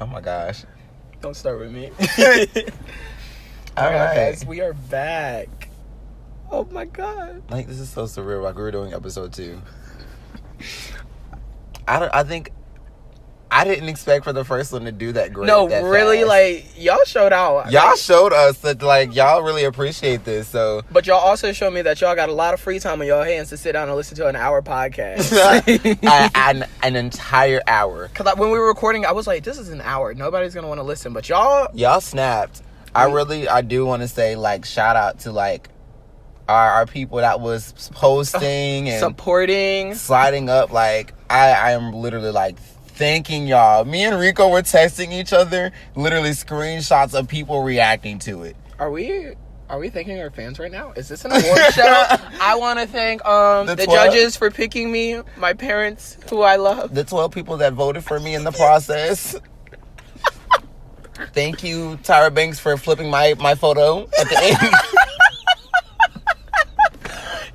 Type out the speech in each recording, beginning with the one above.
Oh my gosh. Don't start with me. All right. Guys, we are back. Oh my god. Like, this is so surreal. Like, we were doing episode 2. I think I didn't expect for the first one to do that great. No, that really, fast. like, y'all showed out. Y'all showed us that, like, y'all really appreciate this, so. But y'all also showed me that y'all got a lot of free time on your hands to sit down and listen to an hour podcast. an entire hour. Because when we were recording, I was like, this is an hour. Nobody's going to want to listen. But y'all Snapped. I do want to say, like, shout out to, like, our people that was posting and supporting, sliding up. Like, I am literally, like, thanking y'all. Me and Rico were texting each other, literally screenshots of people reacting to it. Are we thanking our fans right now? Is this an award show? I want to thank the judges for picking me, my parents, who I love. The 12 people that voted for me in the process. Thank you, Tyra Banks, for flipping my photo at the end.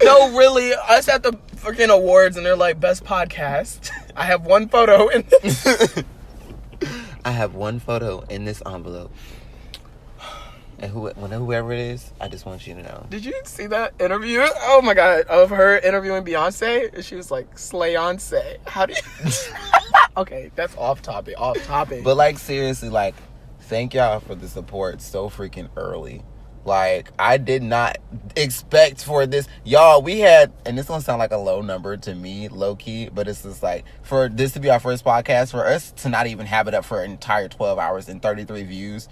No, really, us at the freaking awards, and they're like, best podcast. I have one photo in this. I have one photo in this envelope. And whoever it is, I just want you to know. Did you see that interview? Oh my god, of her interviewing Beyonce? And she was like, Slayonce. How do you... Okay, that's off topic. But, like, seriously, like, thank y'all for the support so freaking early. Like, I did not expect for this. Y'all, we had, and this gonna sound like a low number to me, low-key, but it's just like, for this to be our first podcast, for us to not even have it up for an entire 12 hours and 33 views,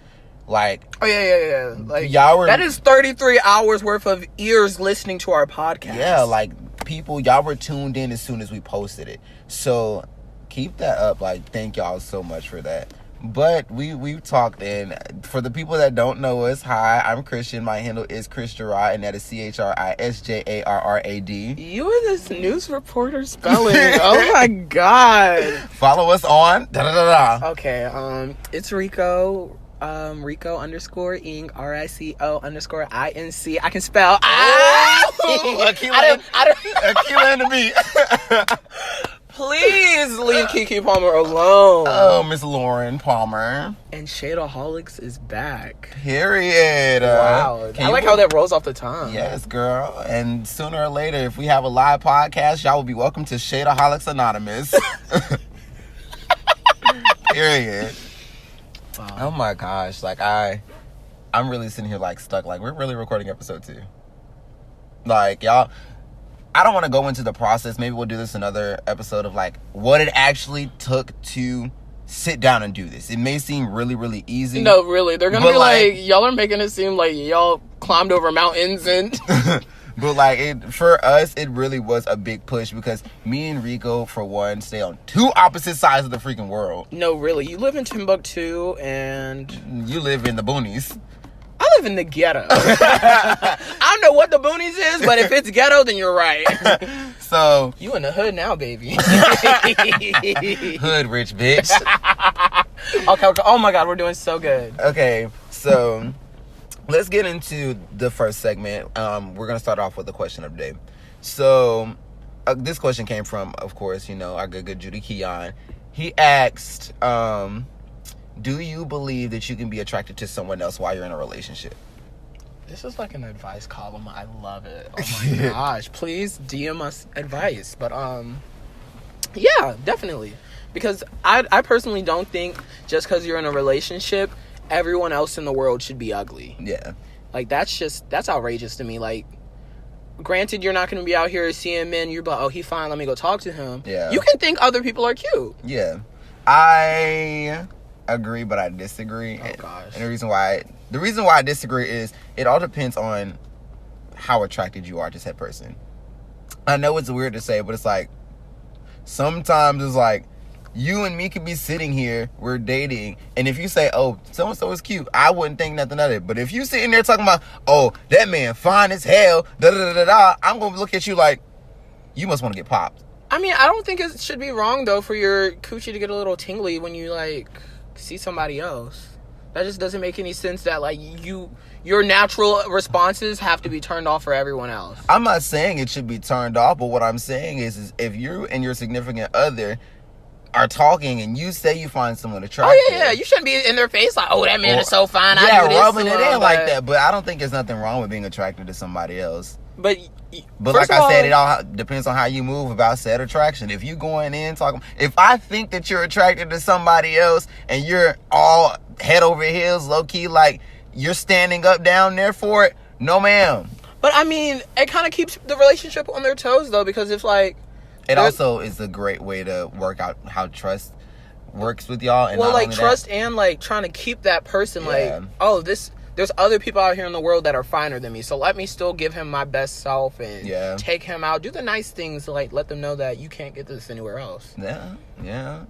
like... Oh, yeah. Like, y'all were... That is 33 hours worth of ears listening to our podcast. Yeah, like, people, y'all were tuned in as soon as we posted it. So, keep that up. Like, thank y'all so much for that. But we've talked, and for the people that don't know us, hi, I'm Christian. My handle is Chris Gerard, and that is ChrisJarrad. You and this news reporter spelling. Oh my god. Follow us on Okay, it's Rico. Rico _ Ing RICO _ INC. I can spell. Aquila to me. Please leave Keke Palmer alone. Oh, Miss Lauren Palmer. And Shade-aholics is back. Period. Wow. I like how that rolls off the tongue. Yes, girl. And sooner or later, if we have a live podcast, y'all will be welcome to Shade-aholics Anonymous. Period. Wow. Oh my gosh. Like, I'm really sitting here, like, stuck. Like, we're really recording episode 2. Like, y'all... I don't want to go into the process. Maybe we'll do this another episode of, like, what it actually took to sit down and do this. It may seem really, really easy. No, really. They're going to be like, y'all are making it seem like y'all climbed over mountains and... But, like, for us, it really was a big push because me and Rico, for one, stay on 2 opposite sides of the freaking world. No, really. You live in Timbuktu and... You live in the boonies. I live in the ghetto. I don't know what the boonies is, but if it's ghetto, then you're right. So... You in the hood now, baby. Hood rich bitch. Okay. Oh my god, we're doing so good. Okay, so... Let's get into the first segment. We're going to start off with the question of the day. So, this question came from, of course, our good Judy Keon. He asked, do you believe that you can be attracted to someone else while you're in a relationship? This is like an advice column. I love it. Oh my gosh. Please DM us advice. But, yeah, definitely. Because I personally don't think just because you're in a relationship, everyone else in the world should be ugly. Yeah. Like, that's outrageous to me. Like, granted, you're not going to be out here seeing men, you're like, oh, he fine, let me go talk to him. Yeah. You can think other people are cute. Yeah. I agree, but I disagree. Oh, gosh. And the reason why I disagree is it all depends on how attracted you are to that person. I know it's weird to say, but it's like, sometimes it's like, you and me could be sitting here, we're dating, and if you say, oh, so-and-so is cute, I wouldn't think nothing of it. But if you sitting there talking about, oh, that man fine as hell, da-da-da-da-da, I'm going to look at you like, you must want to get popped. I mean, I don't think it should be wrong, though, for your coochie to get a little tingly when you, like, see somebody else. That just doesn't make any sense that, like, your natural responses have to be turned off for everyone else. I'm not saying it should be turned off, but what I'm saying is if you and your significant other are talking and you say you find someone attractive. Oh yeah, you shouldn't be in their face like, oh, that man is so fine. Yeah, I do this rubbing it to him, in like that. But I don't think there's nothing wrong with being attracted to somebody else. But like I said, it all depends on how you move about said attraction. If you going in talking, if I think that you're attracted to somebody else and you're all head over heels, low key, like you're standing up down there for it, no ma'am. But I mean, it kind of keeps the relationship on their toes though, because if like, it also is a great way to work out how trust works with y'all. And well, like trust and like trying to keep that person like, oh, there's other people out here in the world that are finer than me, so let me still give him my best self and take him out, do the nice things, like let them know that you can't get this anywhere else. Yeah. Did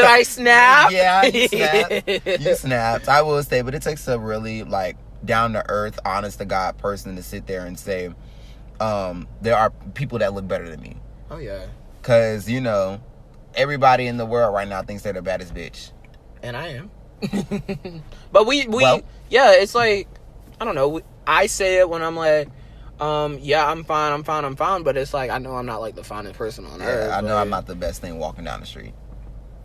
I snap? Yeah, you snapped. You snapped. I will say, but it takes a really like down to earth, honest to God person to sit there and say, there are people that look better than me. Oh yeah. Cause you know, everybody in the world right now thinks they're the baddest bitch. And I am. But yeah, it's like, I don't know, I say it when I'm like, yeah, I'm fine, but it's like, I know I'm not like the finest person on earth. I know I'm not the best thing walking down the street.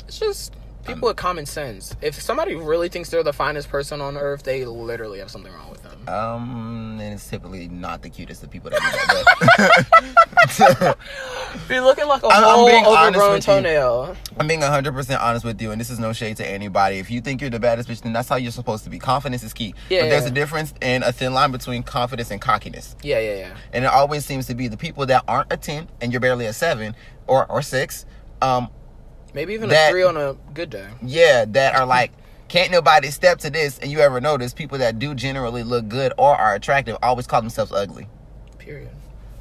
It's just people with common sense. If somebody really thinks they're the finest person on earth, they literally have something wrong with them. And it's typically not the cutest of people that do that. You're looking like a whole overgrown toenail. I'm being 100% honest with you, and this is no shade to anybody. If you think you're the baddest bitch, then that's how you're supposed to be. Confidence is key. Yeah, but there's a difference and a thin line between confidence and cockiness. Yeah. And it always seems to be the people that aren't a 10 and you're barely a 7 or 6. Maybe even a 3 on a good day. Yeah, that are like, can't nobody step to this. And you ever notice people that do generally look good or are attractive always call themselves ugly. Period.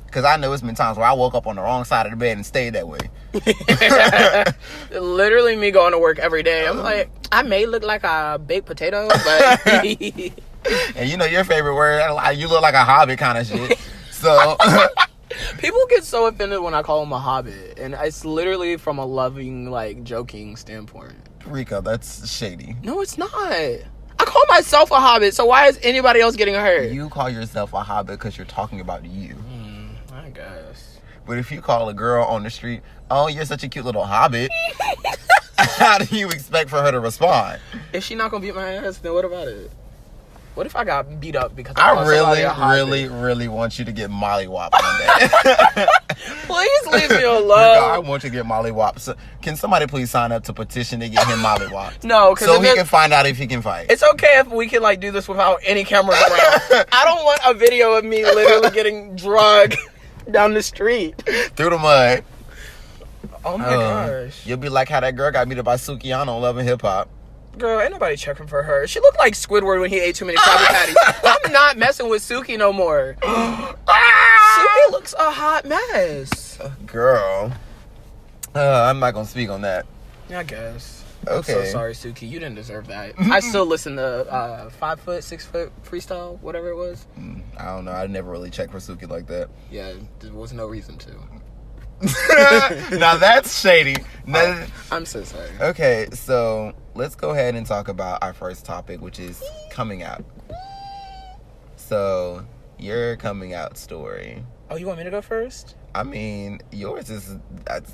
Because I know it's been times where I woke up on the wrong side of the bed and stayed that way. Literally me going to work every day. I'm like, I may look like a baked potato, but... And you know your favorite word, you look like a hobbit kind of shit. So... People get so offended when I call them a hobbit, and it's literally from a loving, like, joking standpoint. Rico, that's shady. No, it's not. I call myself a hobbit, so why is anybody else getting hurt? You call yourself a hobbit because you're talking about you. I guess. But if you call a girl on the street, oh, you're such a cute little hobbit, how do you expect for her to respond? If she not gonna beat my ass, then what about it? What if I got beat up because I really want you to get mollywopped one day. Please leave me alone. I want you to get mollywopped. So, can somebody please sign up to petition to get him mollywopped? No, so he can find out if he can fight. It's okay if we can like do this without any cameras around. I don't want a video of me literally getting drugged down the street through the mud. Oh my gosh! You'll be like how that girl got beat up by Sukiyana on Love and Hip Hop. Girl, ain't nobody checking for her. She looked like Squidward when he ate too many Krabby Patties. I'm not messing with Suki no more. Suki looks a hot mess. Girl. I'm not going to speak on that. I guess. Okay. I'm so sorry, Suki. You didn't deserve that. I still listen to 5 foot, 6 foot freestyle, whatever it was. I don't know. I never really checked for Suki like that. Yeah, there was no reason to. Now that's shady. I'm so sorry. Okay, so let's go ahead and talk about our first topic, which is coming out. So, your coming out story. Oh, you want me to go first? I mean, yours is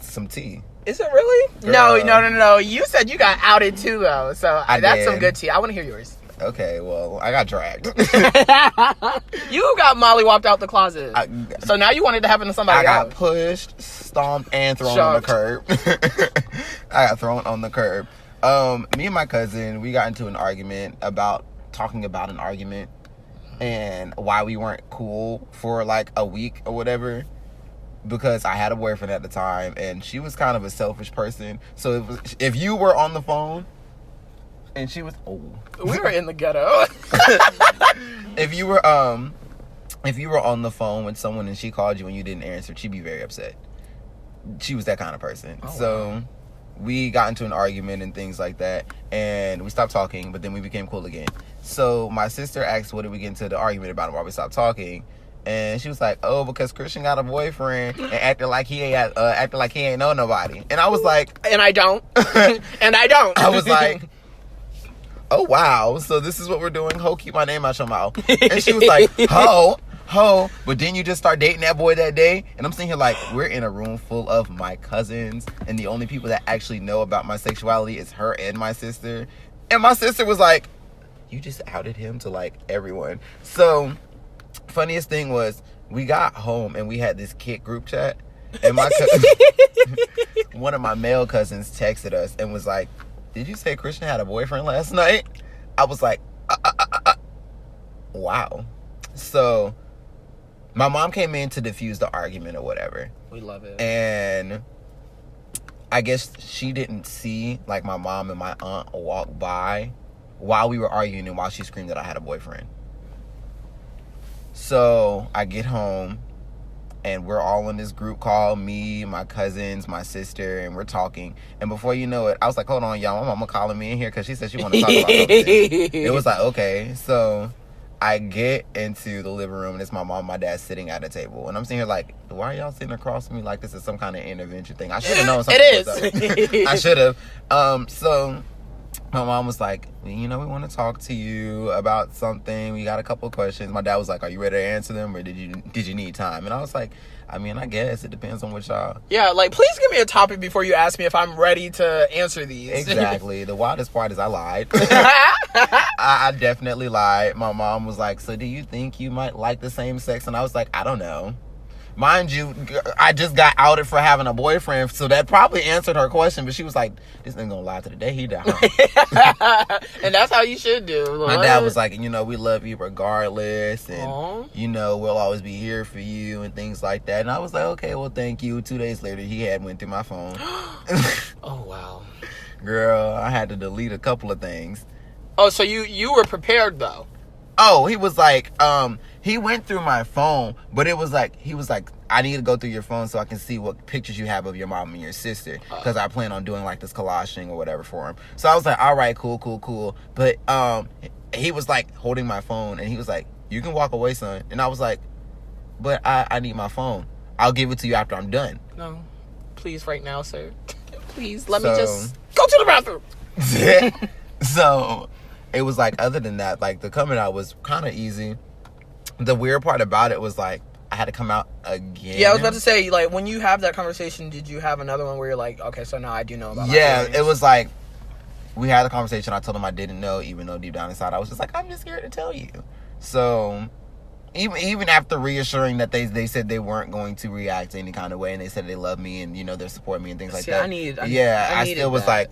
some tea. Is it really? Girl. No. You said you got outed too, though. So that's did. some good tea. I want to hear yours. Okay, well, I got dragged. You got mollywopped out the closet. So now you want it to happen to somebody else. I got pushed, stomped, and thrown on the curb. I got thrown on the curb. Me and my cousin, we got into an argument about talking about an argument and why we weren't cool for like a week or whatever. Because I had a boyfriend at the time, and she was kind of a selfish person. So if you were on the phone, and she was we were in the ghetto. If you were on the phone with someone and she called you and you didn't answer, she'd be very upset. She was that kind of person. So we got into an argument and things like that, and we stopped talking, but then we became cool again. So my sister asked, what did we get into the argument about and why we stopped talking? And she was like, oh, because Christian got a boyfriend and acted like he ain't know nobody. And I was like, and I don't. And I don't. I was like, oh wow, so this is what we're doing? Ho, keep my name out your mouth. And she was like, ho, ho, but then you just start dating that boy that day. And I'm sitting here like, we're in a room full of my cousins, and the only people that actually know about my sexuality is her and my sister. And my sister was like, you just outed him to like everyone. So funniest thing was, we got home and we had this kid group chat, and my one of my male cousins texted us and was like, did you say Christian had a boyfriend last night? I was like, wow. So my mom came in to diffuse the argument or whatever. We love it. And I guess she didn't see like my mom and my aunt walk by while we were arguing and while she screamed that I had a boyfriend. So I get home and we're all in this group call, me, my cousins, my sister, and we're talking. And before you know it, I was like, hold on, y'all, my mama calling me in here because she said she wanted to talk about something. It was like, okay. So I get into the living room and it's my mom and my dad sitting at a table. And I'm sitting here like, why are y'all sitting across from me like this is some kind of intervention thing? I should have known something was up. I should have. So my mom was like, we want to talk to you about something. We got a couple of questions. My dad was like, are you ready to answer them, or did you need time? And I was like, I mean, I guess it depends on what y'all. Yeah, like, please give me a topic before you ask me if I'm ready to answer these. Exactly. The wildest part is I lied. I definitely lied. My mom was like, so do you think you might like the same sex? And I was like, I don't know. Mind you, I just got outed for having a boyfriend, so that probably answered her question. But she was like, this nigga gonna lie to the day he died. And that's how you should do. My dad was like, we love you regardless. And, Aww. We'll always be here for you and things like that. And I was like, okay, well, thank you. 2 days later, he had went through my phone. Oh, wow. Girl, I had to delete a couple of things. Oh, so you were prepared, though. Oh, he was like, he went through my phone, but he was like, I need to go through your phone so I can see what pictures you have of your mom and your sister, because I plan on doing like this collage thing or whatever for him. So I was like, all right, cool. But he was like holding my phone and he was like, you can walk away, son. And I was like, but I need my phone. I'll give it to you after I'm done. No, please, right now, sir. Please, let me just go to the bathroom. So it was like, other than that, like the coming out was kind of easy. The weird part about it was like, I had to come out again. Yeah, I was about to say, like, when you have that conversation, did you have another one where you're like, okay, so now I do know about my feelings? It was like, we had a conversation. I told him I didn't know, even though deep down inside I was just like, I'm just scared to tell you. So even after reassuring that they said they weren't going to react any kind of way, and they said they love me and they support me and things like that. I still was like,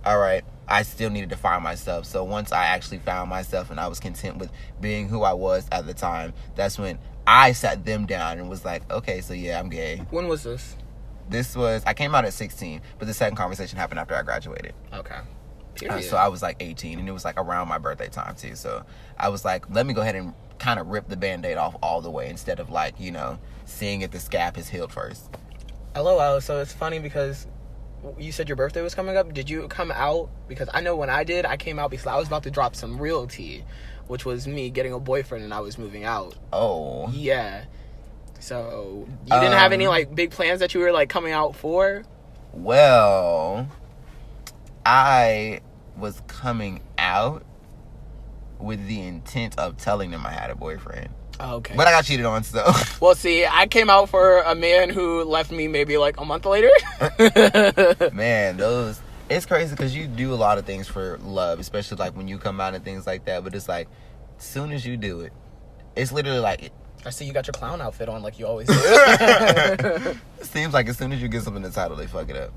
all right. I still needed to find myself. So once I actually found myself and I was content with being who I was at the time, that's when I sat them down and was like, okay, so yeah, I'm gay. When was this? I came out at 16, but the second conversation happened after I graduated. Okay. Period. So I was like 18, and it was like around my birthday time too. So I was like, let me go ahead and kind of rip the Band-Aid off all the way instead of like, seeing if the scab is healed first. LOL. So it's funny because you said your birthday was coming up. Did you come out? Because I know when I did, I came out because I was about to drop some real tea, which was me getting a boyfriend and I was moving out. Oh. Yeah. So you didn't have any like big plans that you were like coming out for? Well, I was coming out with the intent of telling them I had a boyfriend. Okay. But I got cheated on, so. Well, see, I came out for a man who left me maybe like a month later. Man, it's crazy because you do a lot of things for love, especially like when you come out and things like that. But it's like, as soon as you do it, it's literally like. I see you got your clown outfit on like you always do. It seems like as soon as you get something in the title, they fuck it up.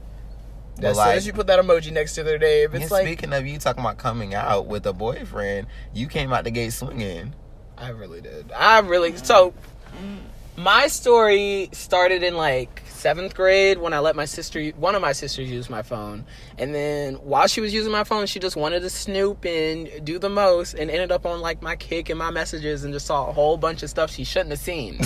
As soon as you put that emoji next to their name, it's like. Speaking of you talking about coming out with a boyfriend, you came out the gate swinging. I really did. So, my story started in like 7th grade when I let one of my sisters use my phone. And then while she was using my phone, she just wanted to snoop and do the most and ended up on like my Kik and my messages and just saw a whole bunch of stuff she shouldn't have seen.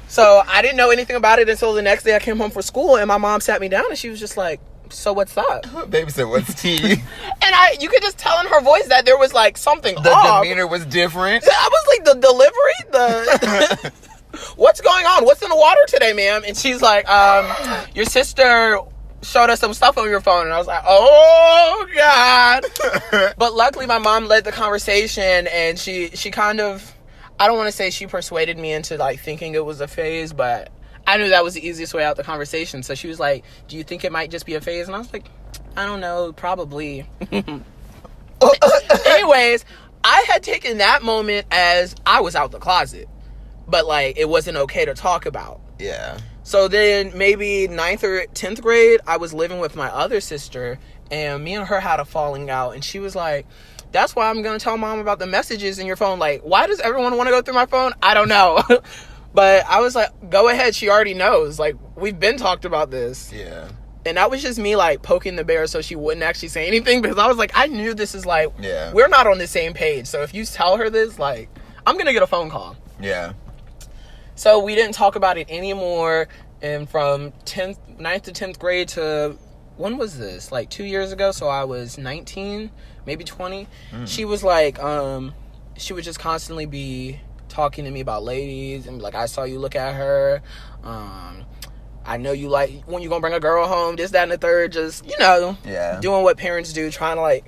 So, I didn't know anything about it until the next day I came home from school and my mom sat me down and she was just like, so what's up? Baby said, what's tea? And you could just tell in her voice that there was like something the off. Demeanor was different. I was like, the delivery, what's going on? What's in the water today, ma'am? And she's like, your sister showed us some stuff on your phone. And I was like, oh God. But luckily my mom led the conversation and she kind of I don't want to say she persuaded me into like thinking it was a phase, but I knew that was the easiest way out the conversation. So she was like, do you think it might just be a phase? And I was like, I don't know, probably. Anyways, I had taken that moment as I was out the closet, but like it wasn't okay to talk about. Yeah. So then maybe 9th or 10th grade, I was living with my other sister, and me and her had a falling out, and she was like, that's why I'm going to tell mom about the messages in your phone. Like, why does everyone want to go through my phone? I don't know. But I was like, go ahead. She already knows. Like, we've been talked about this. Yeah. And that was just me, like, poking the bear so she wouldn't actually say anything, because I was like, I knew this is like, we're not on the same page. So if you tell her this, like, I'm going to get a phone call. Yeah. So we didn't talk about it anymore. And from 9th to 10th grade to, when was this? Like 2 years ago. So I was 19, maybe 20. She was like, she would just constantly be talking to me about ladies and be like, I saw you look at her. I know you like, when you gonna bring a girl home, this, that, and the third. Just, you know, doing what parents do, trying to like,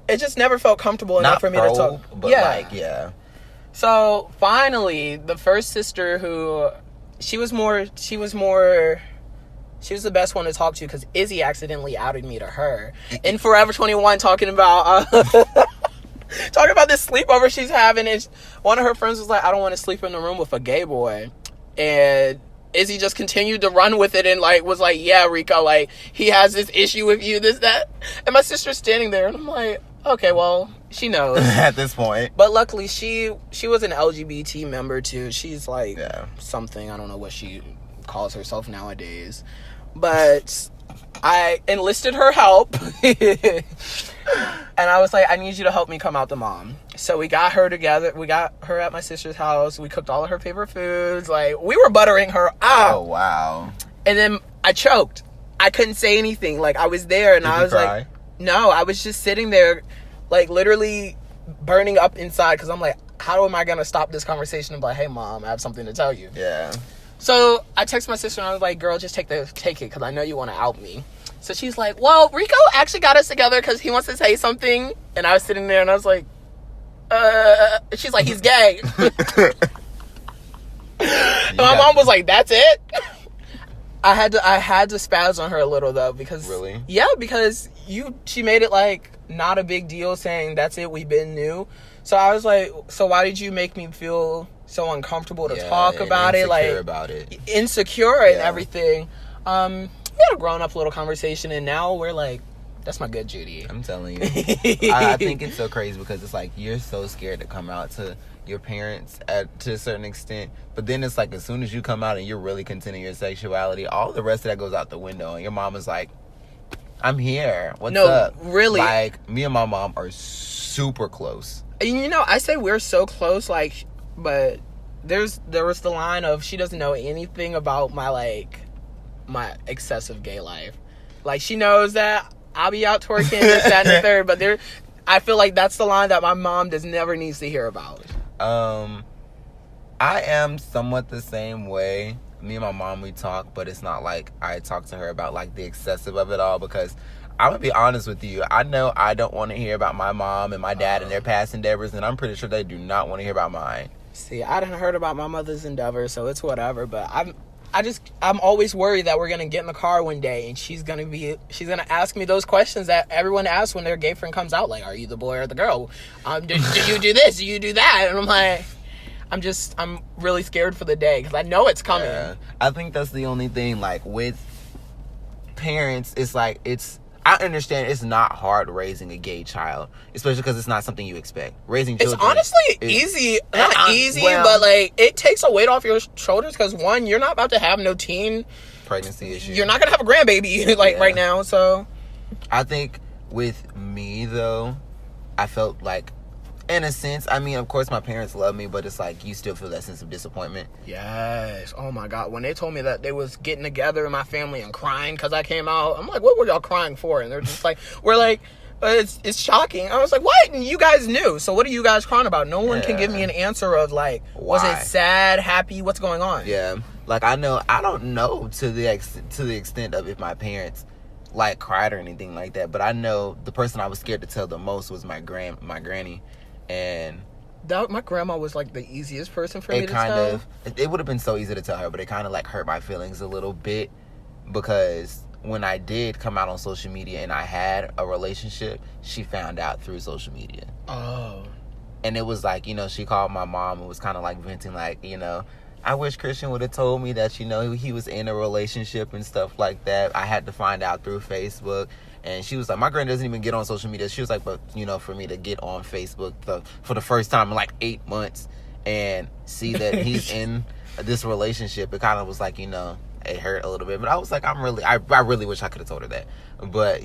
it just never felt comfortable enough for me to talk. But like, So finally, the first sister who, she was the best one to talk to, because Izzy accidentally outed me to her in Forever 21, talking about talking about this sleepover she's having, and one of her friends was like, I don't want to sleep in the room with a gay boy, and Izzy just continued to run with it and like was like, yeah, Rico, like he has this issue with you, this, that, and my sister's standing there, and I'm like, okay, well, she knows at this point. But luckily, she was an LGBT member too. She's like something, I don't know what she calls herself nowadays, but I enlisted her help, and I was like, I need you to help me come out the mom. So we got her together. We got her at my sister's house. We cooked all of her favorite foods. Like, we were buttering her out. Oh wow! And then I choked. I couldn't say anything. Like, I was there, and I was like, no, I was just sitting there, like, literally burning up inside, because I'm like, how am I going to stop this conversation and be like, hey, mom, I have something to tell you. Yeah. So I texted my sister, and I was like, girl, just take it, because I know you want to out me. So she's like, well, Rico actually got us together because he wants to say something. And I was sitting there, and I was like, she's like, he's gay. And my mom was like, that's it? I had to spaz on her a little, though, because... Really? Yeah, because she made it, like, not a big deal, saying, that's it, we've been new. So I was like, so why did you make me feel so uncomfortable to talk about it? Like, insecure and everything. We had a grown-up little conversation, and now we're like, that's my good Judy. I'm telling you. I think it's so crazy, because it's like, you're so scared to come out to your parents to a certain extent, but then it's like, as soon as you come out and you're really contenting your sexuality, all the rest of that goes out the window, and your mom is like, I'm here, what's up? No, really, like, me and my mom are super close. You know, I say we're so close, like, but there was the line of, she doesn't know anything about my excessive gay life. Like, she knows that I'll be out twerking, this, that, and the third, but I feel like that's the line that my mom never needs to hear about. I am somewhat the same way. Me and my mom, we talk, but it's not like I talk to her about like the excessive of it all, because I'm gonna be honest with you. I know I don't want to hear about my mom and my dad and their past endeavors, and I'm pretty sure they do not want to hear about mine. See, I didn't heard about my mother's endeavors, so it's whatever, but I'm always worried that we're gonna get in the car one day and she's gonna ask me those questions that everyone asks when their gay friend comes out, like, are you the boy or the girl? Do you do this? Do you do that? And I'm like, I'm really scared for the day, because I know it's coming. Yeah. I think that's the only thing, like, with parents, it's like, I understand it's not hard raising a gay child, especially because it's not something you expect. Raising children, it's honestly easy. Not easy, but like, it takes a weight off your shoulders, because one, you're not about to have no teen pregnancy issue. You're not gonna have a grandbaby right now. So I think with me though, I felt like, in a sense, I mean, of course my parents love me, but it's like, you still feel that sense of disappointment. Yes. Oh my God. When they told me that they was getting together in my family and crying because I came out, I'm like, what were y'all crying for? And they're just like, we're like, it's shocking. I was like, what? You guys knew. So what are you guys crying about? No one can give me an answer of like, was it sad, happy? What's going on? Yeah. Like, I don't know to the extent of if my parents like cried or anything like that, but I know the person I was scared to tell the most was my granny. And My grandma was like the easiest person for me It to kind tell. of, it would have been so easy to tell her, but it kind of like hurt my feelings a little bit, because when I did come out on social media and I had a relationship, she found out through social media. Oh. And it was like, she called my mom and was kind of like venting, like, I wish Christian would have told me that, he was in a relationship and stuff like that. I had to find out through Facebook. And she was like, my granddad doesn't even get on social media. She was like, but, for me to get on Facebook for the first time in like 8 months and see that he's in this relationship, it kind of was like, it hurt a little bit. But I was like, I really wish I could have told her that. But,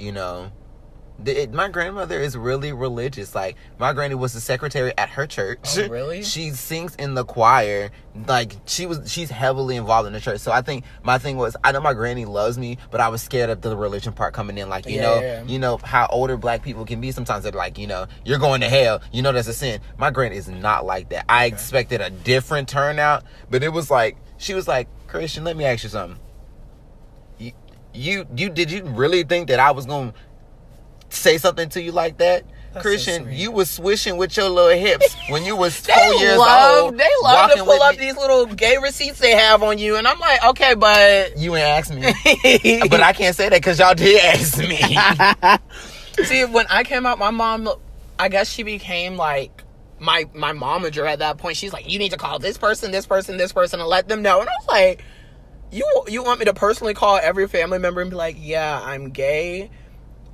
my grandmother is really religious. Like, my granny was the secretary at her church. Oh, really? She sings in the choir. Like, she's heavily involved in the church. So I think my thing was, I know my granny loves me, but I was scared of the religion part coming in. Like, you know how older black people can be. Sometimes they're like, you're going to hell. That's a sin. My granny is not like that. I expected a different turnout, but it was like, she was like, Christian, let me ask you something. You did you really think that I was going to say something to you like that? That's Christian, so sweet. You was swishing with your little hips when you was 4 years old. They love to walking pull with up me. these little gay receipts they have on you, and I'm like, okay, but You ain't asked me. But I can't say that because y'all did ask me. see, when I came out, my mom, I guess she became like my momager at that point. She's like, you need to call this person, and let them know. And I was like, you want me to personally call every family member and be like, yeah, I'm gay?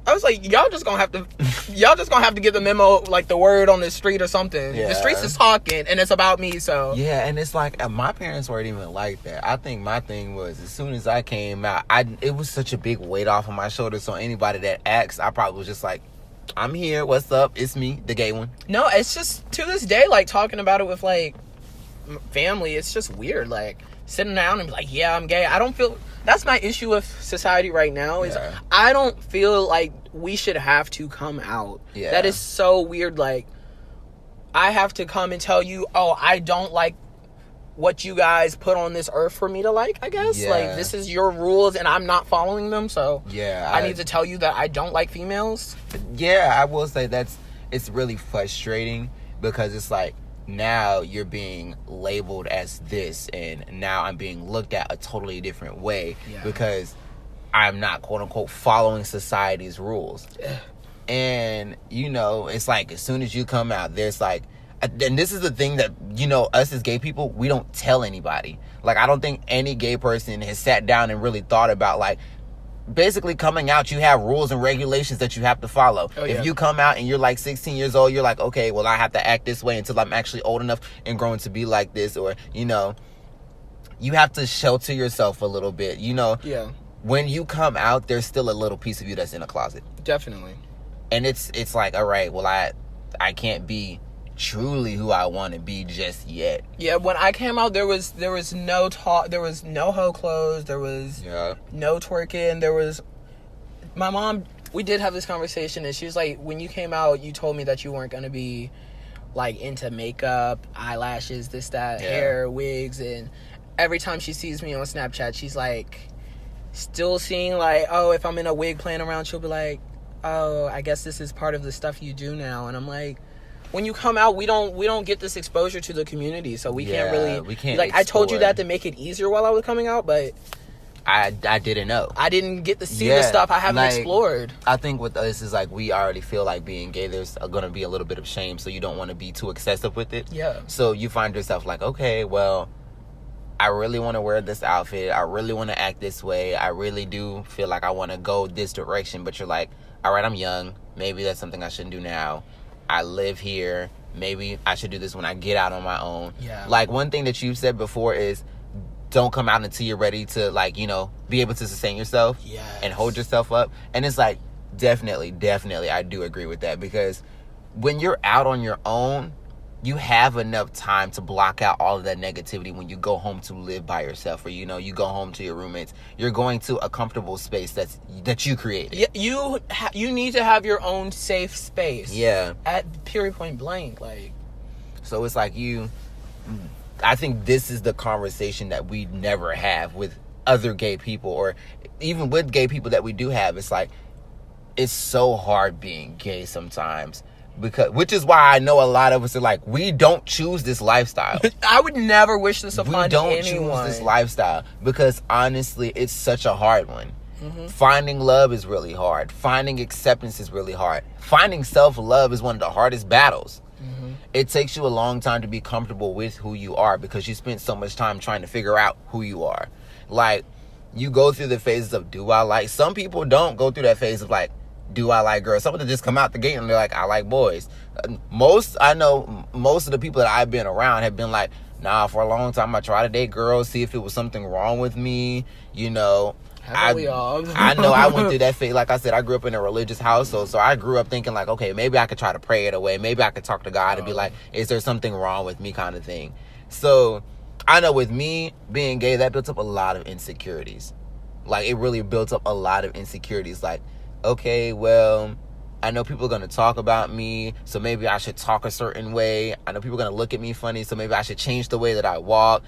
I was like, y'all just gonna have to get the memo, like the word on the street or something. Yeah. The streets is talking, and it's about me. So Yeah, and it's like, my parents weren't even like that. I think my thing was, as soon as I came out, it was such a big weight off of my shoulders. So anybody that asked, I probably was just like, I'm here. What's up? It's me, the gay one. no, it's just to this day, like talking about it with like family, it's just weird. Like sitting down and be like, yeah, I'm gay. I don't feel. That's my issue with society right now. Is Yeah. I don't feel like we should have to come out. Yeah. That is so weird. Like, I have to come and tell you, oh, I don't like what you guys put on this earth for me to like, I guess. Yeah. Like, this is your rules and I'm not following them, so Yeah, I need to tell you that I don't like females. Yeah, I will say it's really frustrating, because it's like, now you're being labeled as this, and now I'm being looked at a totally different way, Yeah. because I'm not, quote unquote, following society's rules. Yeah. And it's like, as soon as you come out, there's like, and this is the thing that, us as gay people, we don't tell anybody. Like, I don't think any gay person has sat down and really thought about, like, basically coming out, you have rules and regulations that you have to follow. Oh, yeah. If you come out and you're like 16 years old, you're like, okay, well, I have to act this way until I'm actually old enough and grown to be like this. Or, you have to shelter yourself a little bit. Yeah, When you come out, there's still a little piece of you that's in a closet. definitely. And it's like, all right, well, I can't be truly who I want to be just yet. Yeah, when I came out, there was no talk, there was no hoe clothes, there was no twerking, there was... My mom, we did have this conversation, and she was like, when you came out, you told me that you weren't going to be, like, into makeup, eyelashes, this, that, hair, wigs, and every time she sees me on Snapchat, she's like, still seeing, like, oh, if I'm in a wig playing around, she'll be like, oh, I guess this is part of the stuff you do now. And I'm like, when you come out, we don't get this exposure to the community, so we can't really... We can't like, I told you explore. that to make it easier while I was coming out, but I didn't know. I didn't get to see the stuff I haven't explored. I think with us is like, we already feel like being gay, there's going to be a little bit of shame, so you don't want to be too excessive with it. Yeah. So you find yourself like, okay, well, I really want to wear this outfit. I really want to act this way. I really do feel like I want to go this direction. But you're like, all right, I'm young. Maybe that's something I shouldn't do now. I live here. Maybe I should do this when I get out on my own. Yeah. Like, one thing that you've said before is, don't come out until you're ready to, like, be able to sustain yourself. Yes. And hold yourself up. And it's like, definitely, I do agree with that. Because when you're out on your own, you have enough time to block out all of that negativity when you go home to live by yourself, or, you go home to your roommates. You're going to a comfortable space that you created. Yeah, you need to have your own safe space. Yeah. At period point blank, like. So it's like I think this is the conversation that we never have with other gay people, or even with gay people that we do have. It's like, it's so hard being gay sometimes, which is why I know a lot of us are like, we don't choose this lifestyle. I would never wish this upon anyone. We don't choose this lifestyle because honestly, it's such a hard one. Mm-hmm. Finding love is really hard. Finding acceptance is really hard. Finding self-love is one of the hardest battles. Mm-hmm. It takes you a long time to be comfortable with who you are because you spent so much time trying to figure out who you are. Like, you go through the phases of, do I like... Some people don't go through that phase of, like, do I like girls? Some of them just come out the gate and they're like, I like boys. Most of the people that I've been around have been like, nah, for a long time I tried to date girls, see if it was something wrong with me, you know... I know I went through that phase. Like I said, I grew up in a religious household, so I grew up thinking like, okay, maybe I could try to pray it away. Maybe I could talk to God and be like, is there something wrong with me, kind of thing. So I know with me being gay, that built up a lot of insecurities. Like, it really built up a lot of insecurities. Like, okay, well, I know people are going to talk about me, so maybe I should talk a certain way. I know people are going to look at me funny, so maybe I should change the way that I walk.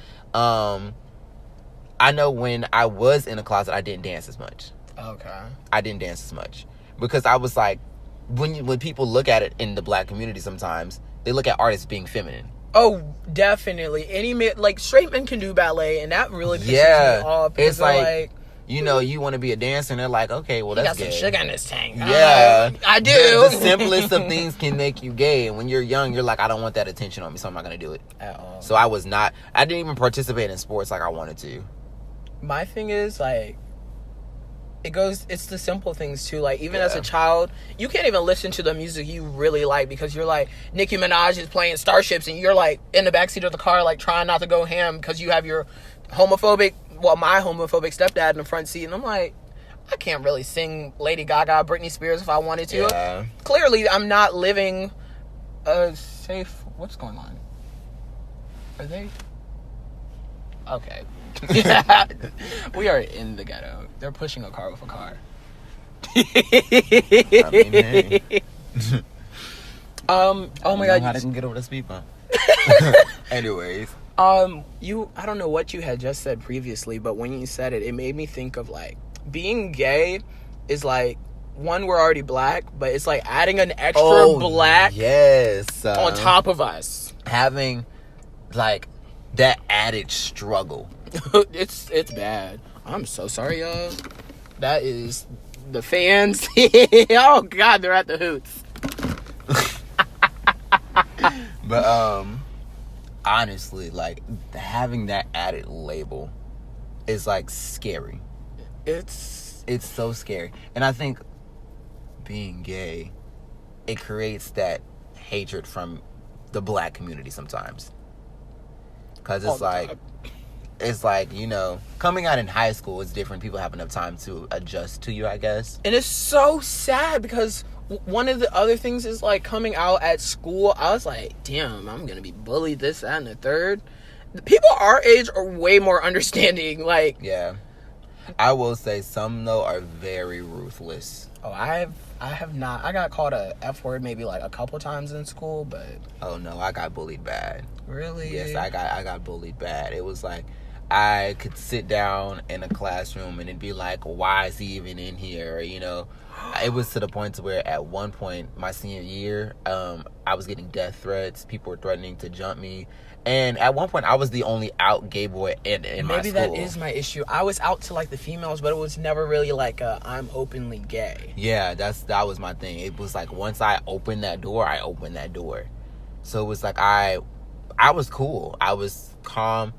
I know when I was in a closet, I didn't dance as much. Okay. I didn't dance as much. Because I was like, when people look at it in the black community sometimes, they look at artists being feminine. Oh, definitely. Like, straight men can do ballet, and that really pisses me off. It's like, you know, you want to be a dancer, and they're like, okay, well, that's gay. Got some sugar in this tank. Yeah. I do. The simplest of things can make you gay. And when you're young, you're like, I don't want that attention on me, so I'm not going to do it. At all. So I didn't even participate in sports like I wanted to. My thing is, like, it's the simple things, too. Like, even as a child, you can't even listen to the music you really like because you're like, Nicki Minaj is playing Starships, and you're, like, in the backseat of the car, like, trying not to go ham because you have my homophobic stepdad in the front seat. And I'm like, I can't really sing Lady Gaga, Britney Spears if I wanted to. Yeah. Clearly, I'm not living a safe... What's going on? Are they... Okay. We are in the ghetto. They're pushing a car with a car. I mean, hey. Oh my god. How they can get over the speed bump. Anyways. I don't know what you had just said previously, but when you said it, it made me think of, like, being gay is like, one, we're already black, but it's like adding an extra black on top of us. Having, like, that added struggle. It's bad. I'm so sorry, y'all. That is the fans. Oh god, they're at the hoots. But honestly, like, having that added label is like scary. It's so scary. And I think being gay, it creates that hatred from the black community sometimes. Because it's like, you know, coming out in high school is different. People have enough time to adjust to you, I guess. And it's so sad because one of the other things is, like, coming out at school, I was like, damn, I'm going to be bullied, this, that, and the third. The people our age are way more understanding, like... Yeah. I will say some, though, are very ruthless. Oh, I have not. I got called a F word maybe, like, a couple times in school, but... Oh, no, I got bullied bad. Really? Yes, I got bullied bad. It was like, I could sit down in a classroom and it'd be like, why is he even in here? You know, it was to the point to where at one point, my senior year, I was getting death threats. People were threatening to jump me. And at one point, I was the only out gay boy in my school. Maybe that is my issue. I was out to, like, the females, but it was never really like I'm openly gay. Yeah, that was my thing. It was like, once I opened that door, I opened that door. So it was like, I was cool. I was calm.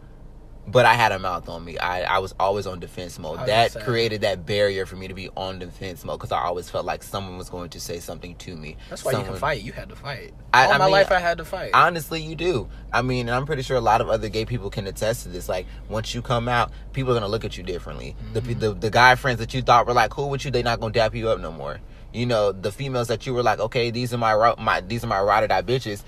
But I had a mouth on me. I was always on defense mode. That created that barrier for me to be on defense mode because I always felt like someone was going to say something to me. That's why you can fight. You had to fight. All my life I had to fight. Honestly, you do. I mean, and I'm pretty sure a lot of other gay people can attest to this. Like, once you come out, people are going to look at you differently. Mm-hmm. The guy friends that you thought were, like, cool with you, they're not going to dap you up no more. You know, the females that you were like, okay, these are my ride or die bitches,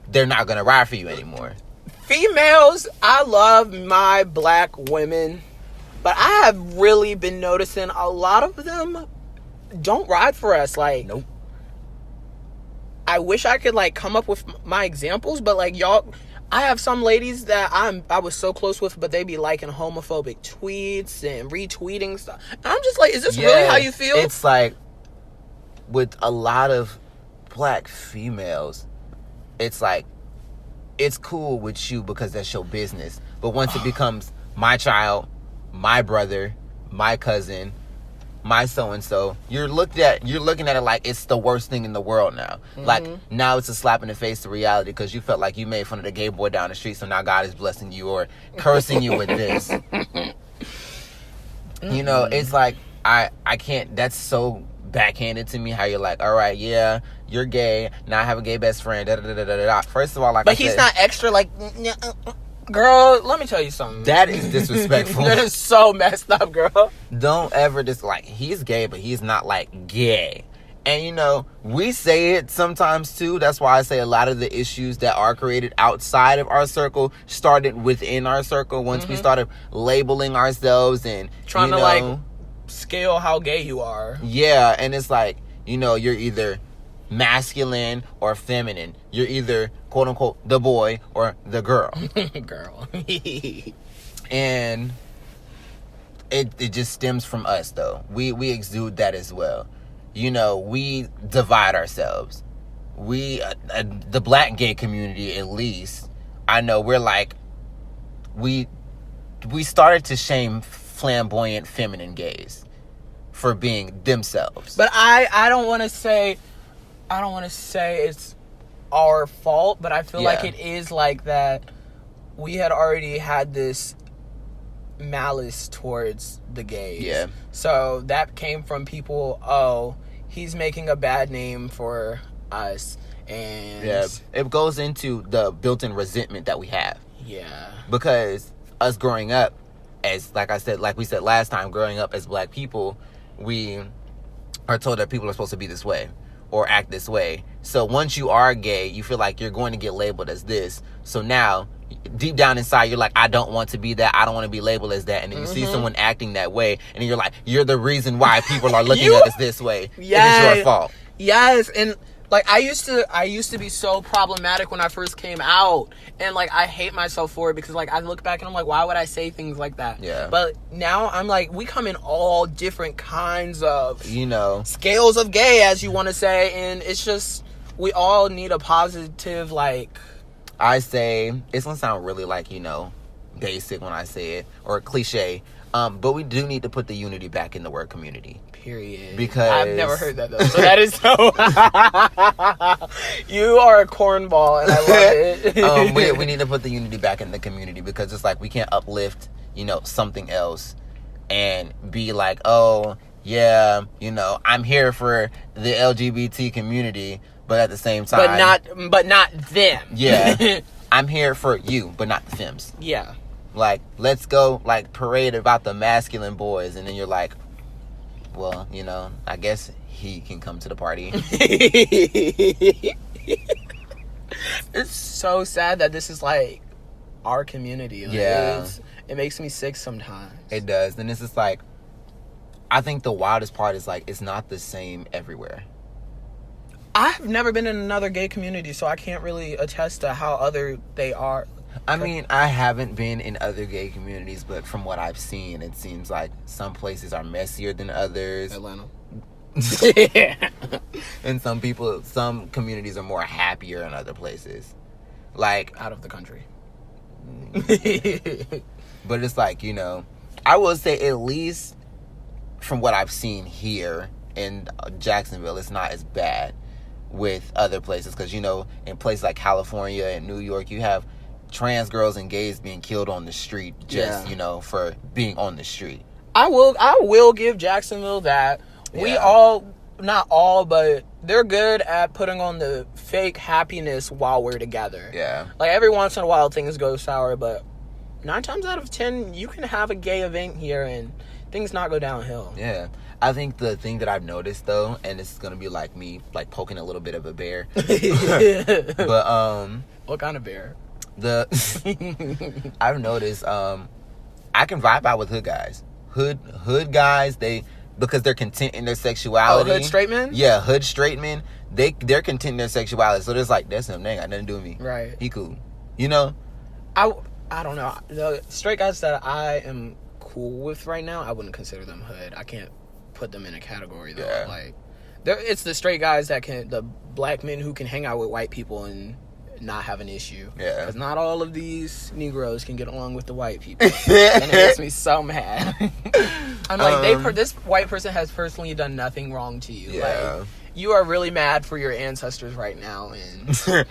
they're not going to ride for you anymore. Females, I love my black women, but I have really been noticing a lot of them don't ride for us. Like, nope. I wish I could, like, come up with my examples, but, like, y'all, I have some ladies that I was so close with, but they be liking homophobic tweets and retweeting stuff. And I'm just like, is this really how you feel? It's like, with a lot of black females, it's like, it's cool with you because that's your business. But once it becomes my child, my brother, my cousin, my so-and-so, you're looking at it like it's the worst thing in the world now. Like, now it's a slap in the face to reality because you felt like you made fun of the gay boy down the street, so now God is blessing you or cursing you with this. You know, it's like, I can't, that's so backhanded to me how you're like, all right, yeah, you're gay, now I have a gay best friend, da da da da da. First of all, like, but he's not extra, like, girl, let me tell you something. That is disrespectful. That is so messed up, girl. Don't ever just, like, he's gay, but he's not, like, gay. And, you know, we say it sometimes, too. That's why I say a lot of the issues that are created outside of our circle started within our circle once we started labeling ourselves and, trying to, like, scale how gay you are. Yeah, and it's like, you know, you're either masculine or feminine. You're either, quote unquote, the boy or the girl. Girl. And it just stems from us, though. We exude that as well. You know, we divide ourselves. We, the black gay community, at least, I know we're like, we started to shame flamboyant feminine gays for being themselves. But I don't want to say it's our fault, but I feel like it is like that. We had already had this malice towards the gays. Yeah. So that came from people, oh, he's making a bad name for us. And yeah, it goes into the built-in resentment that we have. Yeah. Because us growing up as, like we said last time, growing up as black people, we are told that people are supposed to be this way or act this way. So once you are gay, you feel like you're going to get labeled as this. So now, deep down inside, you're like, I don't want to be that. I don't want to be labeled as that. And then you see someone acting that way, and then you're like, you're the reason why people are looking at us this way. Yeah. It is your fault. Yes, and like I used to be so problematic when I first came out, and like I hate myself for it because like I look back and I'm like, why would I say things like that? Yeah. But now I'm like, we come in all different kinds of, you know, scales of gay, as you want to say, and it's just we all need a positive, like, I say, it's gonna sound really like, you know, basic when I say it or cliche, but we do need to put the unity back in the word community. Period. Because I've never heard that though. So that is so. You are a cornball, and I love it. We need to put the unity back in the community because it's like we can't uplift, you know, something else and be like, oh yeah, you know, I'm here for the LGBT community, but at the same time, but not them. Yeah, I'm here for you, but not the femmes. Yeah. Like, let's go, like, parade about the masculine boys, and then you're like, well, you know, I guess he can come to the party. It's so sad that this is, like, our community. Like, yeah. It makes me sick sometimes. It does. And it's just, like, I think the wildest part is, like, it's not the same everywhere. I've never been in another gay community, so I can't really attest to how other they are. I mean, I haven't been in other gay communities, but from what I've seen, it seems like some places are messier than others. Atlanta. And some communities are more happier in other places. Like, out of the country. But it's like, you know, I will say at least from what I've seen here in Jacksonville, it's not as bad with other places. Because, you know, in places like California and New York, you have trans girls and gays being killed on the street just, you know, for being on the street. I will give Jacksonville that. Yeah. We all, not all, but they're good at putting on the fake happiness while we're together. Yeah. Like, every once in a while things go sour, but 9 times out of 10, you can have a gay event here and things not go downhill. Yeah. I think the thing that I've noticed, though, and this is going to be like me, like, poking a little bit of a bear. But, what kind of bear? I've noticed, I can vibe out with hood guys. Hood guys, because they're content in their sexuality. Oh, hood straight men? Yeah, hood straight men. They're content in their sexuality. So there's like, that's him. They ain't got nothing to do with me. Right. He cool. You know? I don't know. The straight guys that I am cool with right now, I wouldn't consider them hood. I can't put them in a category though. Yeah. Like, It's the straight guys the black men who can hang out with white people and not have an issue. Yeah. Because not all of these Negroes can get along with the white people. And it makes me so mad. I'm like, this white person has personally done nothing wrong to you. Yeah. Like, you are really mad for your ancestors right now. And,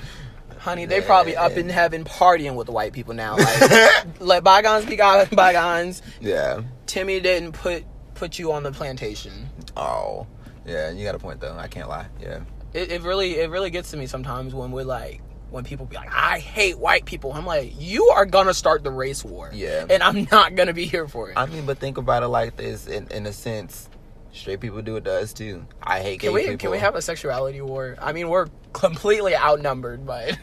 honey, they probably up in heaven partying with the white people now. Like, let bygones be bygones. Yeah. Timmy didn't put you on the plantation. Oh. Yeah, you got a point, though. I can't lie. Yeah. It really gets to me sometimes when people be like, I hate white people. I'm like, you are gonna start the race war. Yeah. And I'm not gonna be here for it. I mean, but think about it like this. In a sense, straight people do it to us, too. I hate gay people. Can we have a sexuality war? I mean, we're completely outnumbered, but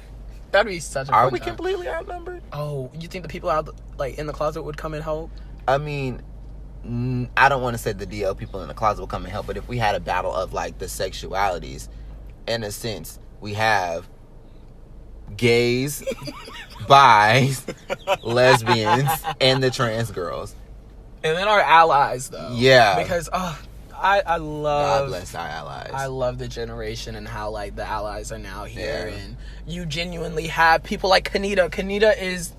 that'd be such a fun Are we time. completely outnumbered? Oh, you think the people out, like, in the closet would come and help? I mean, I don't want to say the DL people in the closet will come and help, but if we had a battle of, like, the sexualities, in a sense, we have gays, bis, lesbians, and the trans girls. And then our allies, though. Yeah. Because, I love... God bless our allies. I love the generation and how, like, the allies are now here. Yeah. And you genuinely have people like Kanita. Kanita is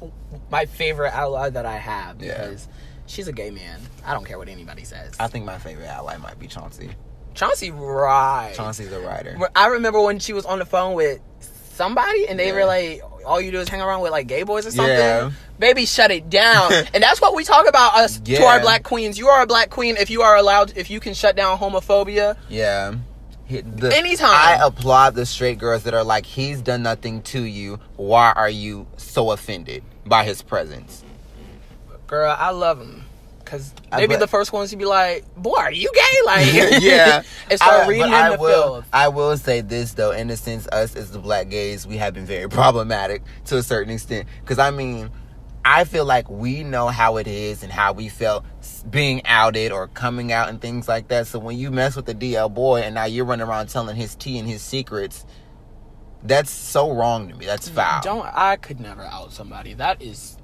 my favorite ally that I have. Because she's a gay man. I don't care what anybody says. I think my favorite ally might be Chauncey. Chauncey, right. Chauncey's a writer. I remember when she was on the phone with somebody and they were like, all you do is hang around with like gay boys or something. Yeah. Baby, shut it down. And that's what we talk about us to our black queens. You are a black queen if you can shut down homophobia. Yeah. Anytime. I applaud the straight girls that are like, he's done nothing to you. Why are you so offended by his presence? Girl, I love him. Because they be the first ones to be like, boy, are you gay? Like, yeah. And start reading in the field. I will say this, though. In a sense, us as the black gays, we have been very problematic to a certain extent. Because, I mean, I feel like we know how it is and how we felt being outed or coming out and things like that. So when you mess with the DL boy and now you're running around telling his tea and his secrets, that's so wrong to me. That's foul. I could never out somebody. That is...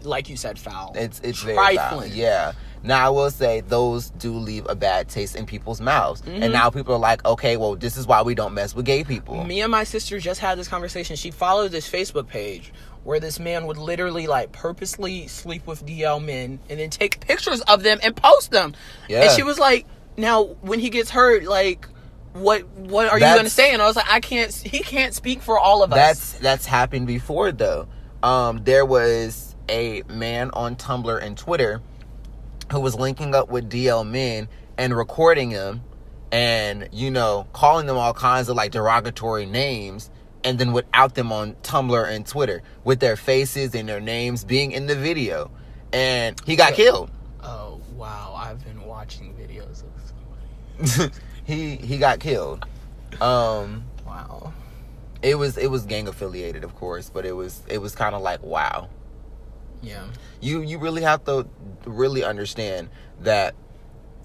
like you said, foul. It's very foul. Yeah. Now I will say those do leave a bad taste in people's mouths, and now people are like, okay, well, this is why we don't mess with gay people. Me and my sister just had this conversation. She followed this Facebook page where this man would literally like purposely sleep with DL men and then take pictures of them and post them. Yeah. And she was like, now when he gets hurt, like, what are you gonna say? And I was like, he can't speak for all of us. That's happened before though. There was a man on Tumblr and Twitter who was linking up with DL men and recording them and, you know, calling them all kinds of like derogatory names, and then would out them on Tumblr and Twitter with their faces and their names being in the video. And he got killed. Oh, wow. I've been watching videos of somebody. he got killed. Wow. It was gang affiliated, of course, but it was kind of like, wow. Yeah. You really have to really understand that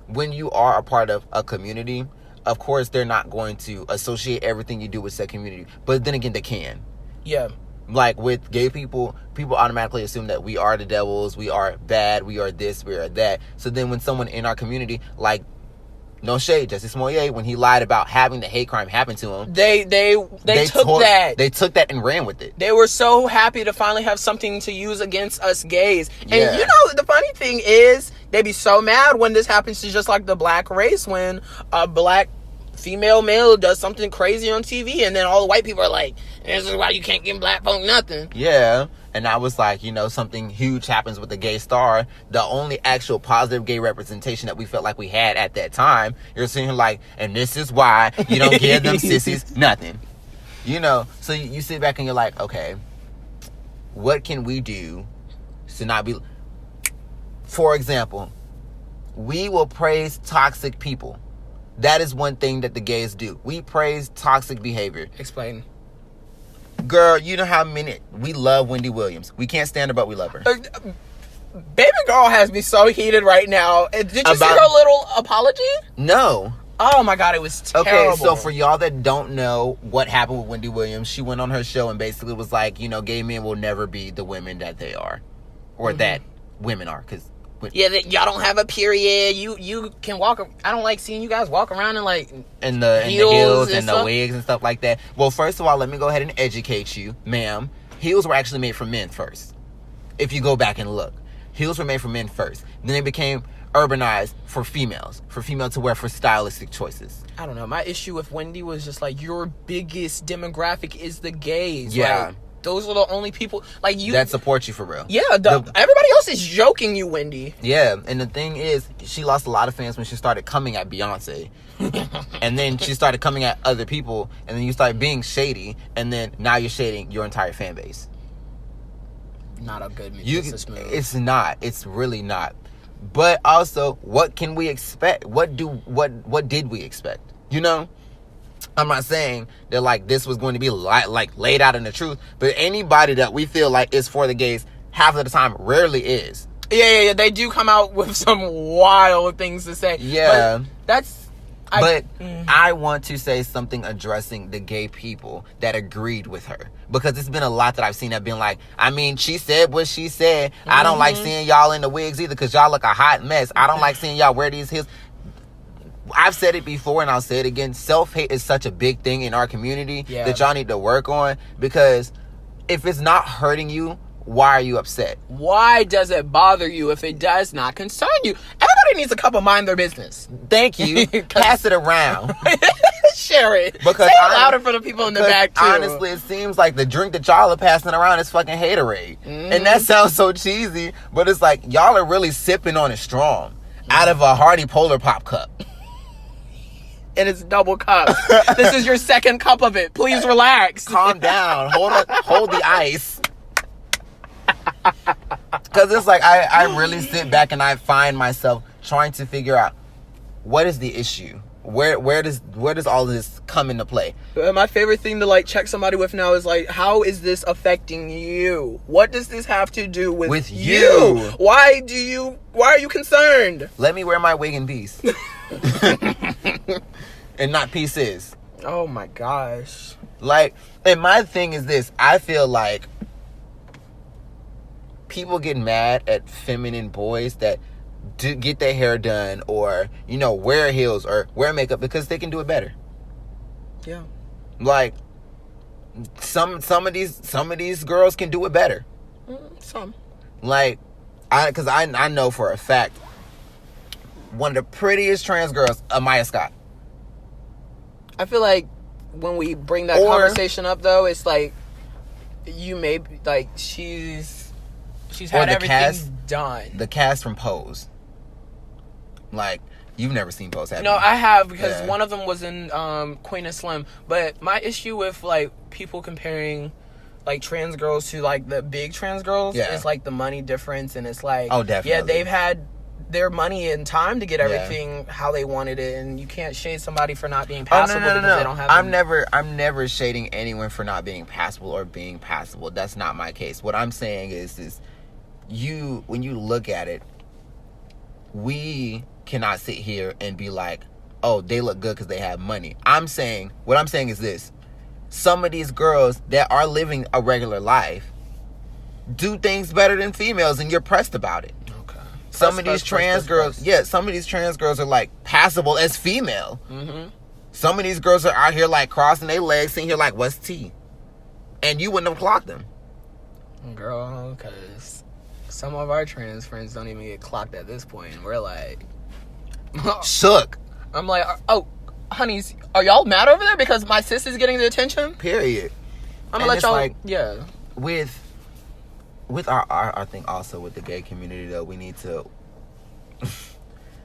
when you are a part of a community, of course they're not going to associate everything you do with said community, but then again they can. Yeah. Like with gay people automatically assume that we are the devils, we are bad, we are this, we are that. So then when someone in our community, like, no shade, Jesse Smollett, when he lied about having the hate crime happen to him, they took that. They took that and ran with it. They were so happy to finally have something to use against us gays. And you know, the funny thing is, they be so mad when this happens to just like the black race, when a black female male does something crazy on TV, and then all the white people are like, this is why you can't give black folk nothing. Yeah. And I was like, you know, something huge happens with the gay star. The only actual positive gay representation that we felt like we had at that time, you're sitting here like, and this is why you don't give them sissies nothing. You know, so you sit back and you're like, okay, what can we do to not be... For example, we will praise toxic people. That is one thing that the gays do. We praise toxic behavior. Explain. Girl, you know how many... We love Wendy Williams. We can't stand her, but we love her. Baby girl has me so heated right now. Did you see her little apology? No. Oh my God, it was terrible. Okay, so for y'all that don't know what happened with Wendy Williams, she went on her show and basically was like, you know, gay men will never be the women that they are. Or that women are. Because Yeah, y'all don't have a period. You can walk. I don't like seeing you guys walk around in like in the heels and the stuff. wigs and stuff like that. Well, first of all, let me go ahead and educate you, ma'am. Heels were actually made for men first. If you go back and look, heels were made for men first. Then they became urbanized for females to wear for stylistic choices. I don't know. My issue with Wendy was just like, your biggest demographic is the gays. Yeah. Like, those are the only people like you that support you for real. Yeah, everybody else is joking you, Wendy. Yeah, and the thing is, she lost a lot of fans when she started coming at Beyonce. And then she started coming at other people, and then you started being shady, and then now you're shading your entire fan base. Not a good business move. It's not. It's really not. But also, what can we expect? What did we expect? You know? I'm not saying that like this was going to be like laid out in the truth, but anybody that we feel like is for the gays half of the time rarely is. Yeah. They do come out with some wild things to say. Yeah. But that's... I want to say something addressing the gay people that agreed with her. Because it's been a lot that I've seen that been like, I mean, she said what she said. Mm-hmm. I don't like seeing y'all in the wigs either because y'all look a hot mess. I don't like seeing y'all wear these heels. I've said it before and I'll say it again. Self-hate is such a big thing in our community that y'all need to work on. Because if it's not hurting you, why are you upset? Why does it bother you if it does not concern you? Everybody needs to couple mind their business. Thank you. Pass it around. Share it. Because say it louder for the people in the back too. Honestly, it seems like the drink that y'all are passing around is fucking haterade. And that sounds so cheesy, but it's like y'all are really sipping on it strong out of a Hardy Polar Pop cup. And it's double cup. This is your second cup of it. Please relax. Calm down. Hold the ice. Because it's like I really sit back and I find myself trying to figure out what is the issue. Where does all this come into play? My favorite thing to like check somebody with now is like, how is this affecting you? What does this have to do with you? Why are you concerned? Let me wear my wig in peace. And not pieces. Oh my gosh. Like, and my thing is this, I feel like people get mad at feminine boys that do get their hair done or, you know, wear heels or wear makeup because they can do it better. Yeah. Like some of these girls can do it better. Some. Like because I know for a fact one of the prettiest trans girls, Amaya Scott. I feel like when we bring that conversation up though, it's like you may like she's had everything done. The cast from Pose. Like, you've never seen Pose, have you? No, I have, because one of them was in Queen and Slim. But my issue with, like, people comparing, like, trans girls to, like, the big trans girls is, like, the money difference. And it's like, oh, definitely. Yeah, they've had their money and time to get everything how they wanted it. And you can't shade somebody for not being passable because they don't have I'm never shading anyone for not being passable or being passable. That's not my case. What I'm saying is when you look at it, we cannot sit here and be like, oh, they look good because they have money. What I'm saying is this. Some of these girls that are living a regular life do things better than females, and you're pressed about it. Okay. Some of these trans girls are like passable as female. Mm-hmm. Some of these girls are out here like crossing their legs, sitting here like, what's tea? And you wouldn't have clocked them. Girl, because some of our trans friends don't even get clocked at this point. And we're like... shook. I'm like, oh, honeys, are y'all mad over there because my sis is getting the attention? Period. I'm gonna let y'all... Like, with our thing also with the gay community though, we need to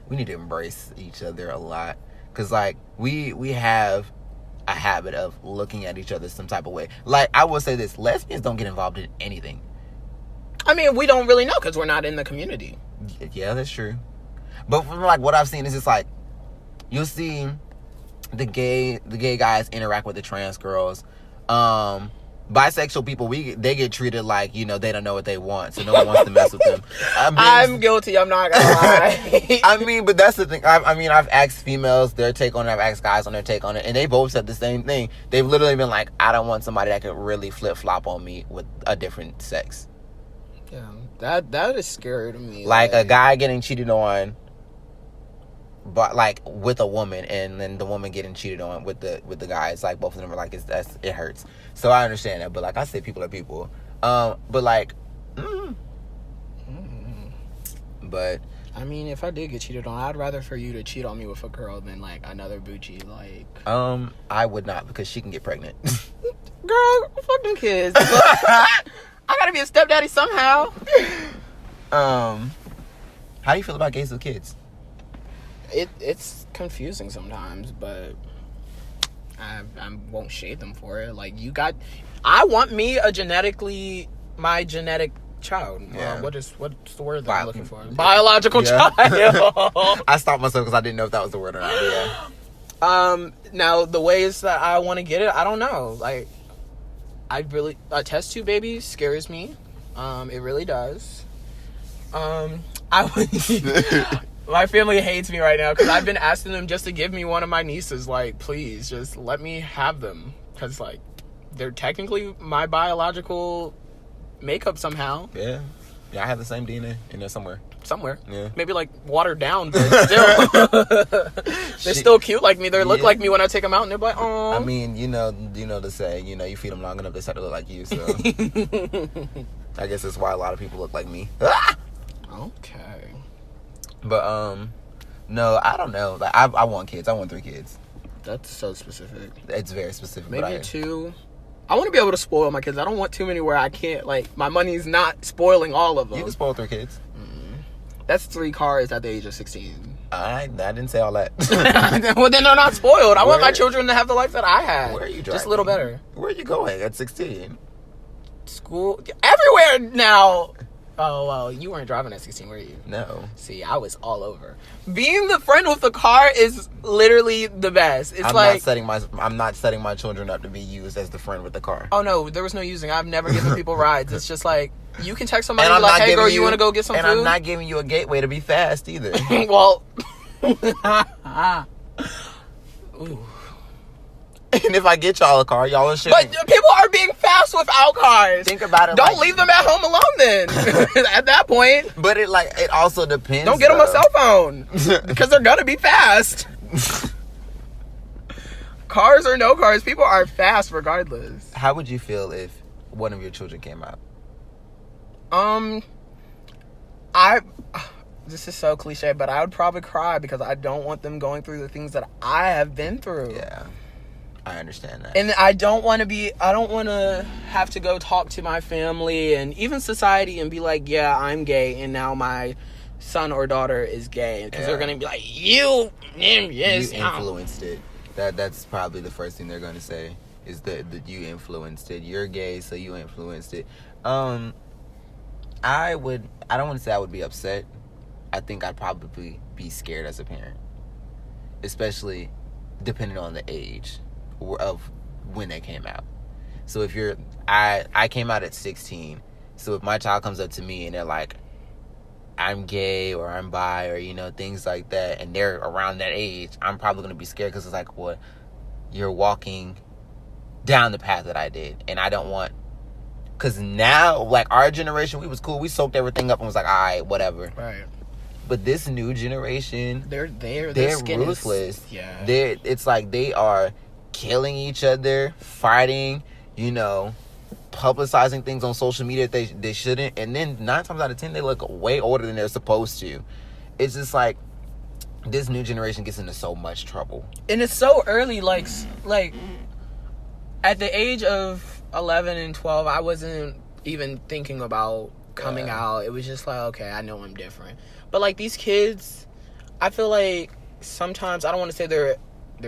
embrace each other a lot. Because like, we have a habit of looking at each other some type of way. Like, I will say this, lesbians don't get involved in anything. I mean, we don't really know because we're not in the community. Yeah, that's true. But from like what I've seen is just like you'll see the gay guys interact with the trans girls. Bisexual people, they get treated like, you know, they don't know what they want, so no one wants to mess with them. I'm guilty. I'm not gonna lie. I mean, but that's the thing. I've asked females their take on it. I've asked guys on their take on it, and they both said the same thing. They've literally been like, I don't want somebody that could really flip flop on me with a different sex. Yeah, That is scary to me. Like a guy getting cheated on, but like with a woman, and then the woman getting cheated on with the guy. It's like both of them are like it hurts. So I understand that, but like I say, people are people. But like, but I mean, if I did get cheated on, I'd rather for you to cheat on me with a girl than like another boochie. Like, I would not, because she can get pregnant. Girl, fuck them kids. I gotta be a stepdaddy somehow. How do you feel about gays with kids? It's confusing sometimes, but I won't shade them for it. Like, I want me my genetic child. Yeah. What's the word that I'm looking for? Biological child. I stopped myself because I didn't know if that was the word or not. Yeah. Now the ways that I want to get it, I don't know. Like, a test tube baby scares me. It really does. My family hates me right now because I've been asking them just to give me one of my nieces. Like, please, just let me have them. Because, like, they're technically my biological makeup somehow. Yeah. Yeah, I have the same DNA in there somewhere. Yeah. Maybe, like, watered down, but still. They're still cute like me. They look like me when I take them out, and they're like, oh. I mean, you know the saying, you feed them long enough, they start to look like you, so. I guess that's why a lot of people look like me. Okay. But, no, I don't know. Like, I want kids. I want 3 kids. That's so specific. It's very specific. Maybe 2. I want to be able to spoil my kids. I don't want too many where I can't, like, my money's not spoiling all of them. You can spoil 3 kids. That's 3 cars at the age of 16. I didn't say all that. Well, then they're not spoiled. I want my children to have the life that I had. Where are you driving? Just a little better. Where are you going at 16? School. Everywhere now. Oh, well, you weren't driving at 16, were you? No. See, I was all over. Being the friend with the car is literally the best. It's I'm not setting my children up to be used as the friend with the car. Oh, no, there was no using. I've never given people rides. It's just like, you can text somebody like, hey, girl, you want to go get some food? And I'm not giving you a gateway to be fast either. Well. Ooh. And if I get y'all a car, y'all will share. But people are being fast without cars. Think about it. Don't leave them at home alone then. At that point. But it also depends. Don't get them a cell phone because they're gonna be fast. Cars or no cars, people are fast regardless. How would you feel if one of your children came out? This is so cliche, but I would probably cry because I don't want them going through the things that I have been through. Yeah. I understand that. And I don't want to have to go talk to my family and even society and be like, yeah, I'm gay, and now my son or daughter is gay. Because they're going to be like, you influenced it. That's probably the first thing they're going to say, is that you influenced it. You're gay, so you influenced it. I don't want to say I would be upset. I think I'd probably be scared as a parent. Especially depending on the age of when they came out. So if I came out at 16, so if my child comes up to me and they're like, I'm gay or I'm bi or things like that, and they're around that age, I'm probably going to be scared, because it's like, well, you're walking down the path that I did, and I don't want, because now, like, our generation, we was cool, we soaked everything up and was like, all right, whatever. Right. But this new generation, they're ruthless. Yeah. It's like they are killing each other, fighting, publicizing things on social media that they shouldn't, and then 9 times out of 10 they look way older than they're supposed to. It's just like this new generation gets into so much trouble, and it's so early. Like at the age of 11 and 12, I wasn't even thinking about coming out. It was just like, okay, I know I'm different. But like these kids, I feel like sometimes, I don't want to say their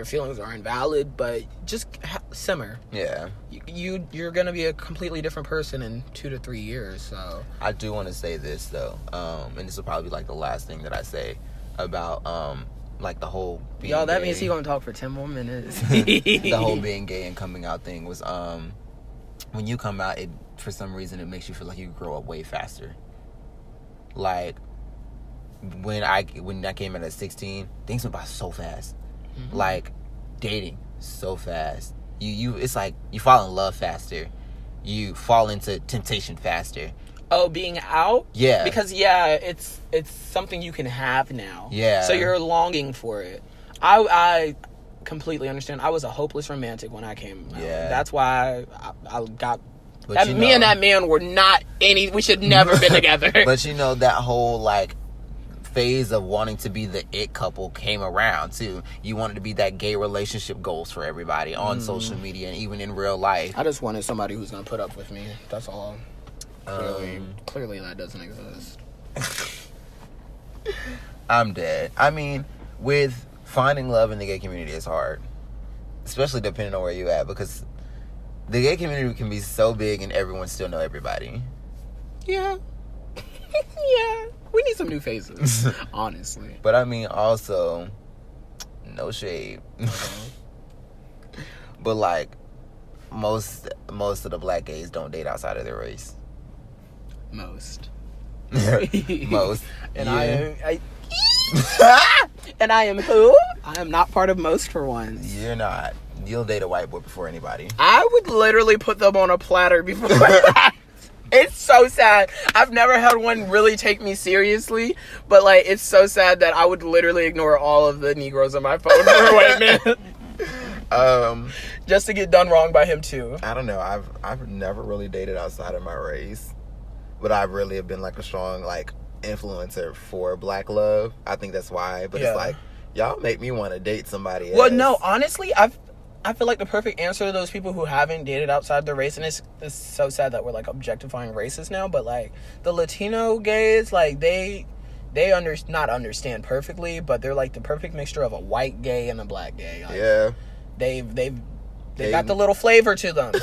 feelings are invalid, but just simmer. Yeah. You're going to be a completely different person in 2 to 3 years, so. I do want to say this, though, and this will probably be, like, the last thing that I say about, like, the whole being Yo, that gay. means he's going to talk for 10 more minutes. The whole being gay and coming out thing was, when you come out, it, for some reason, it makes you feel like you grow up way faster. Like, when I came in at 16, things went by so fast. Mm-hmm. Like, dating so fast. You it's like you fall in love faster. You fall into temptation faster. Oh, being out? Yeah. Because, yeah, it's something you can have now. Yeah. So you're longing for it. I completely understand. I was a hopeless romantic when I came out. Yeah. That's why I got... But me and that man were not we should never been together. But you know, that whole, like, phase of wanting to be the it couple came around, too. You wanted to be that gay relationship goals for everybody on social media and even in real life. I just wanted somebody who's going to put up with me. That's all. Clearly that doesn't exist. I'm dead. I mean, with finding love in the gay community is hard. Especially depending on where you at, because the gay community can be so big and everyone still know everybody. Yeah. Yeah. We need some new faces, honestly. But I mean, also, no shade. But like, most of the black gays don't date outside of their race. Most. Most. And yeah. And I am who? I am not part of most for once. You're not. You'll date a white boy before anybody. I would literally put them on a platter before It's so sad. I've never had one really take me seriously, but like, it's so sad that I would literally ignore all of the Negroes on my phone for a white man. Just to get done wrong by him too. I don't know. I've never really dated outside of my race, but I really have been like a strong like influencer for black love. I think that's why. But It's like, y'all make me want to date somebody else. Well, no, honestly, I feel like the perfect answer to those people who haven't dated outside their race, and it's so sad that we're like objectifying races now, but like the Latino gays, like they not understand perfectly, but they're like the perfect mixture of a white gay and a black gay. Like, yeah. They got the little flavor to them.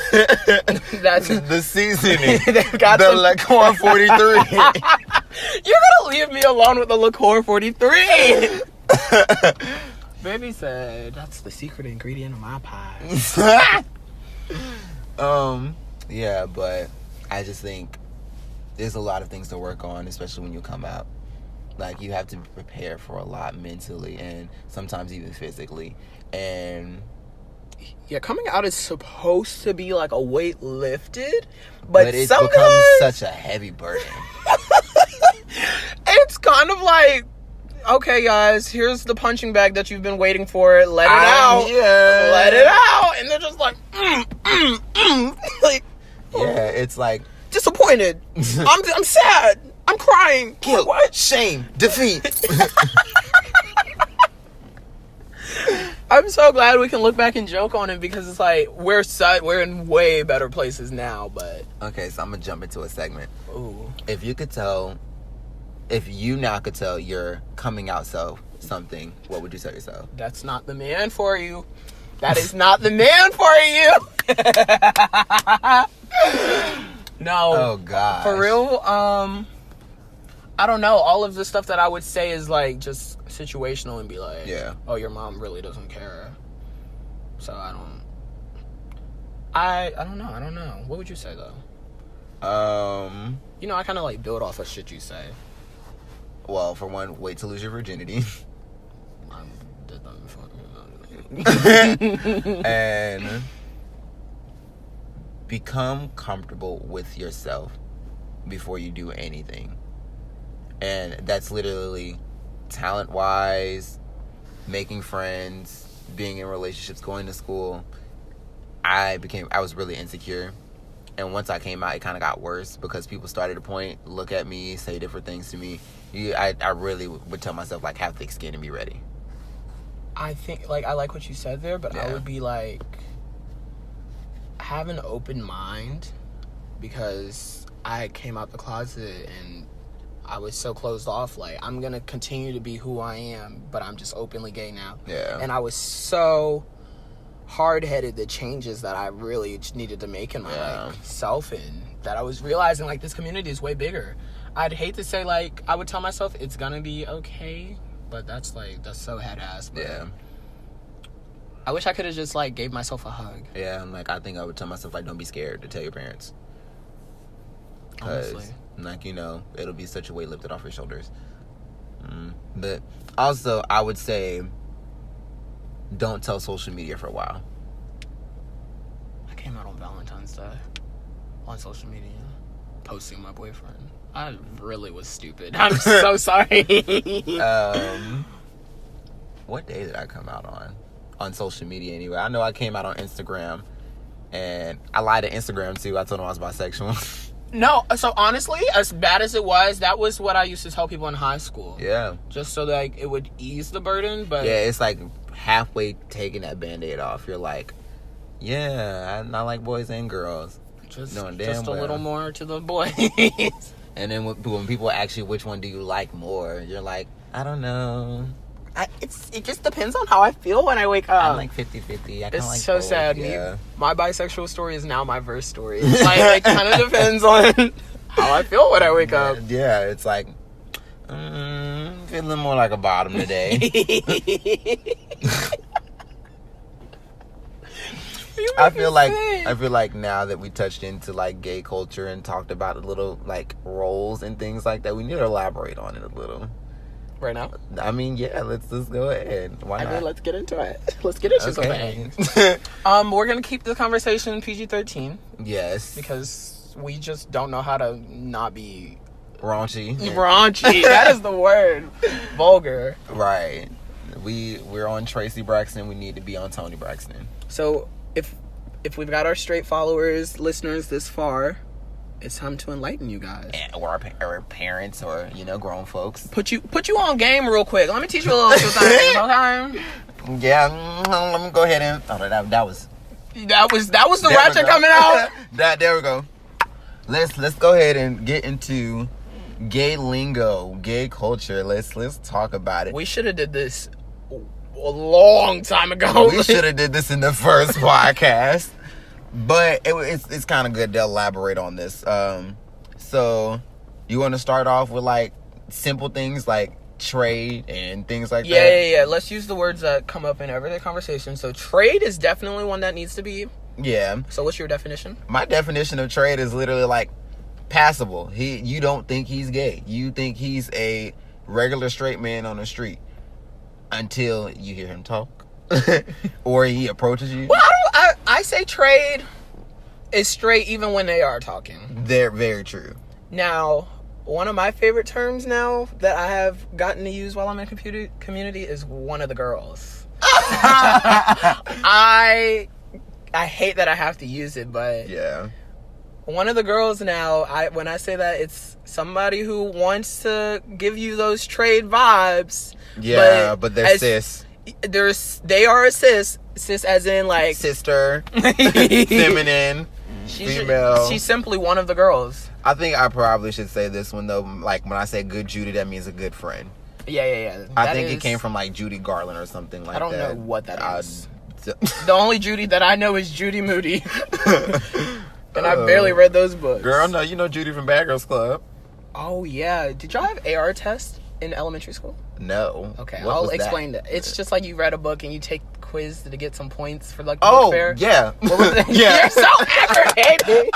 That's the seasoning. They've got the liqueur 43. You're gonna leave me alone with the liqueur 43. Baby said that's the secret ingredient of my pie. Yeah, but I just think there's a lot of things to work on, especially when you come out. Like, you have to be prepared for a lot mentally and sometimes even physically. And yeah, coming out is supposed to be like a weight lifted, but it sometimes becomes such a heavy burden. It's kind of like, okay, guys, here's the punching bag that you've been waiting for. Let it out. Yeah. Let it out. And they're just like, like, yeah, it's like disappointed. I'm sad. I'm crying. Guilt, what? shame, defeat. I'm so glad we can look back and joke on it because it's like we're in way better places now. But okay, so I'm gonna jump into a segment. ooh, If you now could tell your coming out self something, what would you tell yourself? that's not the man for you. That is not the man for you. No. Oh God. For real, I don't know. All of the stuff that I would say is like just situational and be like, yeah, oh, your mom really doesn't care. So I don't know. What would you say though? You know, I kind of like build off of shit you say. Well, for one, wait to lose your virginity. I did that before. And become comfortable with yourself before you do anything. And that's literally talent-wise, making friends, being in relationships, going to school. I was really insecure. And once I came out, it kind of got worse because people started to look at me, say different things to me. I really would tell myself, like, have thick skin and be ready. I think, like, I like what you said there, but Yeah. I would be like, have an open mind, because I came out the closet and I was so closed off. Like, I'm gonna continue to be who I am, but I'm just openly gay now. Yeah. And I was so hard-headed the changes that I really needed to make in my like, self, and that I was realizing like this community is way bigger. I'd hate to say, like, I would tell myself it's gonna be okay, but that's so head-ass. But Yeah. I wish I could have just like gave myself a hug. Yeah, I'm like, I think I would tell myself, like, don't be scared to tell your parents. Honestly. Because, like, you know, it'll be such a weight lifted off your shoulders. But also, I would say, don't tell social media for a while. I came out on Valentine's Day on social media. posting my boyfriend. I really was stupid. I'm so sorry. What day did I come out on social media anyway? I know I came out on Instagram, and I lied to Instagram too. I told them I was bisexual. No, so honestly, as bad as it was, that was what I used to tell people in high school. Yeah. Just so that like, it would ease the burden, but... Yeah, it's like halfway taking that Band-Aid off. You're like, yeah, I like boys and girls. Just a little more to the boys. And then when people ask you which one do you like more, you're like, I don't know. It just depends on how I feel when I wake up. I'm like 50-50. It's like so both. sad. Yeah. My bisexual story is now my verse story. Like, it kind of depends on how I feel when I wake up. Yeah, it's like, feeling more like a bottom today. I feel like now that we touched into like gay culture and talked about a little like roles and things like that, we need to elaborate on it a little. Right now? I mean, yeah, let's go ahead. Why not? I mean, let's get into it. Let's get into something. We're gonna keep the conversation PG-13. Yes. Because we just don't know how to not be raunchy. Raunchy. That is the word. Vulgar. Right. We're on Tracy Braxton. We need to be on Tony Braxton. So if we've got our straight followers, listeners this far, it's time to enlighten you guys. Or our parents, or grown folks. Put you on game real quick. Let me teach you a little few things, okay? Yeah, let me go ahead and that was the ratchet coming out. There we go. Let's go ahead and get into gay lingo, gay culture. Let's talk about it. We should have did this a long time ago. We should have did this in the first podcast. But it's kind of good to elaborate on this. So you want to start off with like simple things like trade and things like that? Yeah. Let's use the words that come up in everyday conversation. So trade is definitely one that needs to be. Yeah. So what's your definition? My definition of trade is literally like passable. You don't think he's gay. You think he's a regular straight man on the street until you hear him talk. Or he approaches you. Well, I say trade is straight even when they are talking. They're very true. Now, one of my favorite terms now that I have gotten to use while I'm in community is one of the girls. I hate that I have to use it, but yeah. One of the girls now, when I say that, it's somebody who wants to give you those trade vibes. Yeah, but they're cis. They are a cis as in like sister, feminine, female. She's simply one of the girls. I think I probably should say this one though. Like when I say good Judy, that means a good friend. Yeah. I think it came from like Judy Garland or something like that. I don't know what that is. The only Judy that I know is Judy Moody, and I barely read those books. Girl, no, you know Judy from Bad Girls Club. Oh yeah, did y'all have AR tests in elementary school? No. Okay, I'll explain that. It's just like you read a book and you take the quiz to get some points for like the book fair. Yeah. Yeah. You're so aggravating.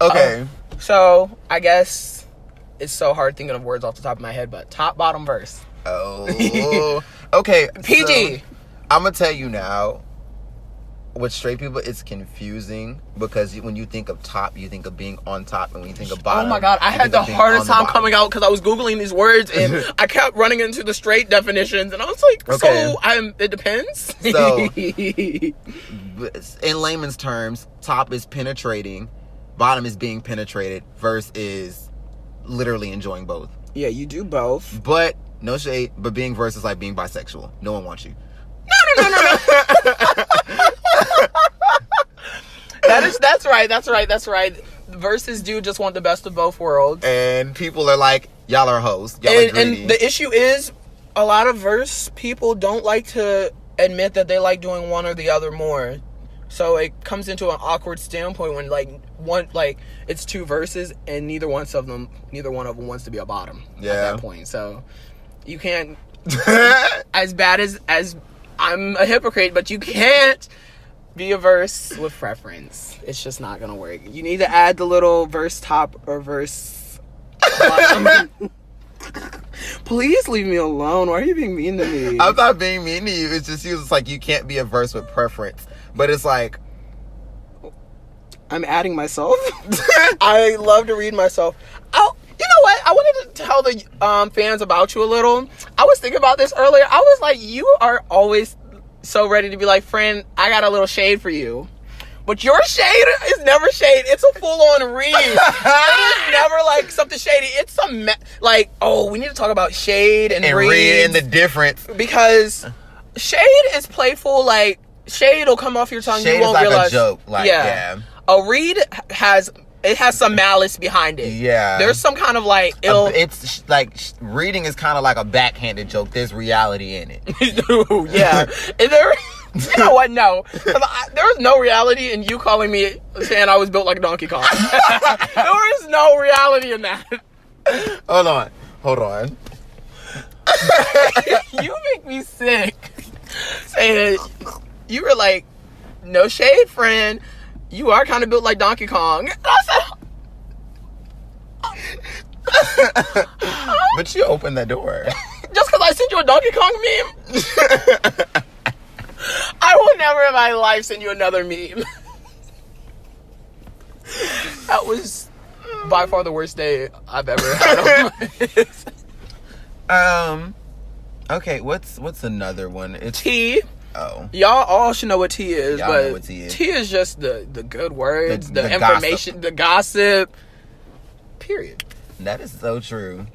Okay. So I guess it's so hard thinking of words off the top of my head, but top, bottom, verse. Oh. Okay. PG. So, I'm gonna tell you now. With straight people, it's confusing because when you think of top, you think of being on top, and when you think of bottom, oh my god, I had the hardest time coming out because I was googling these words and I kept running into the straight definitions, and I was like, okay. It depends. So, in layman's terms, top is penetrating, bottom is being penetrated, verse is literally enjoying both. Yeah, you do both. But no shade, but being verse is like being bisexual. No one wants you. No. That's right. Verses do just want the best of both worlds. And people are like, y'all are hoes. Y'all are greedy. And the issue is, a lot of verse people don't like to admit that they like doing one or the other more. So it comes into an awkward standpoint when it's two verses and neither one of them wants to be a bottom at that point. So you can't as bad as I'm a hypocrite, but you can't be a verse with preference. It's just not gonna work. You need to add the little verse top or verse bottom. Please leave me alone. Why are you being mean to me? I'm not being mean to you. It's just like you can't be a verse with preference. But it's like I'm adding myself. I love to read myself. Oh, you know what? I wanted to tell the fans about you a little. I was thinking about this earlier. I was like, you are always so ready to be like, friend, I got a little shade for you. But your shade is never shade. It's a full-on read. It is never like something shady. It's some like, oh, we need to talk about shade and read and the difference. Because shade is playful. Like, shade will come off your tongue. Shade You won't is like realize. a joke. Like, yeah. A read has some malice behind it. Yeah. There's some kind of like ill. It's like reading is kind of like a backhanded joke. There's reality in it. Yeah. And there. You know what? No. There's no reality in you calling me saying I was built like a Donkey Kong. There is no reality in that. Hold on. You make me sick. Saying you were like, no shade, friend. You are kind of built like Donkey Kong. And I said, but you opened that door. Just because I sent you a Donkey Kong meme? I will never in my life send you another meme. That was by far the worst day I've ever had. Okay, what's another one? It's tea. Oh. Y'all all should know what tea is, Y'all but know what tea is. Tea is just the good words, the information, gossip. The gossip. Period. That is so true.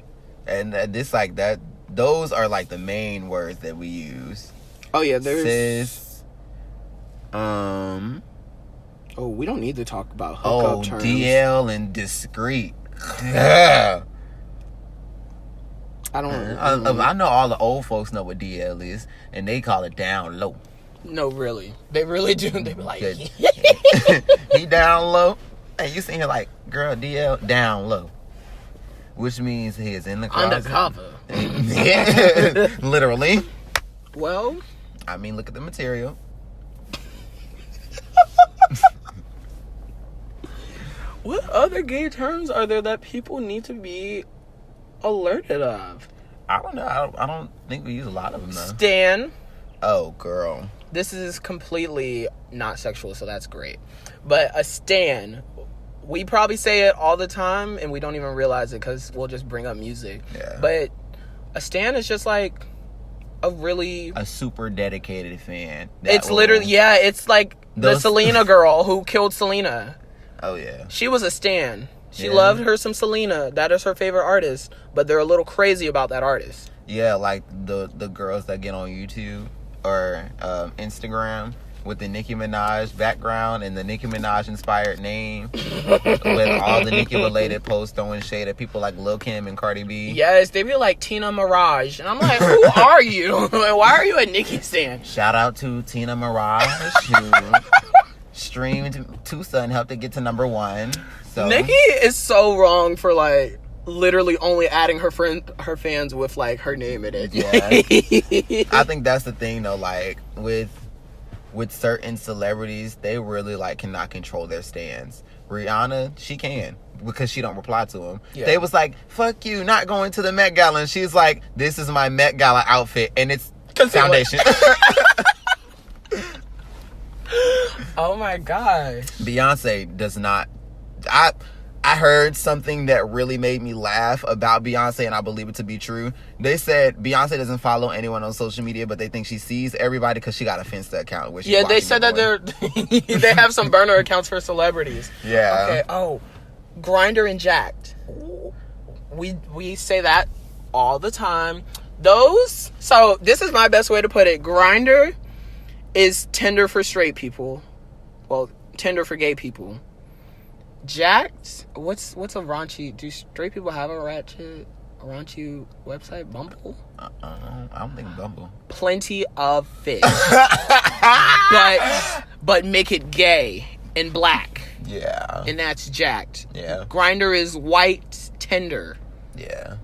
And this like that those are like the main words that we use. Oh yeah, there's sis. Oh, we don't need to talk about hookup terms. DL and discreet. Yeah. I don't. I know all the old folks know what DL is, and they call it down low. No, really, they really do. They be like, he down low, and you sitting here like, girl, DL down low, which means he is in the closet. Undercover. Yeah, literally. Well, I mean, look at the material. What other gay terms are there that people need to be alerted of? I don't know. I don't think we use a lot of them, though. Stan. Oh, girl. This is completely not sexual, so that's great. But a stan, we probably say it all the time, and we don't even realize it because we'll just bring up music. Yeah. But a stan is just like a super dedicated fan. It's literally, yeah, it's like the Selena girl who killed Selena. Oh, yeah. She was a stan. She loved her some Selena. That is her favorite artist. But they're a little crazy about that artist. Yeah, like the girls that get on YouTube or Instagram with the Nicki Minaj background and the Nicki Minaj inspired name with all the Nicki related posts throwing shade at people like Lil Kim and Cardi B. Yes, they be like Tina Mirage. And I'm like, who are you? Why are you a Nicki stan? Shout out to Tina Mirage who streamed Tusa and helped it get to number 1. So Nicki is so wrong for like literally only adding her fans with like her name in it. Yeah. I think that's the thing though, like with certain celebrities, they really like cannot control their stans. Rihanna, she can because she don't reply to them. Yeah. They was like, fuck you, not going to the Met Gala. And she's like, this is my Met Gala outfit and it's foundation. Oh my gosh. Beyonce does not. I heard something that really made me laugh about Beyonce, and I believe it to be true. They said Beyonce doesn't follow anyone on social media, but they think she sees everybody because she got a Finsta account. Where yeah, they said that they have some burner accounts for celebrities. Yeah. Okay. Oh, Grindr and Jacked. We say that all the time. Those. So this is my best way to put it. Grindr is Tinder for straight people. Well, Tinder for gay people. Jacked, what's a raunchy? Do straight people have a raunchy website? Bumble? I don't think Bumble. Plenty of fish, but make it gay and black. Yeah, and that's Jacked. Yeah, Grindr is white Tinder. Yeah.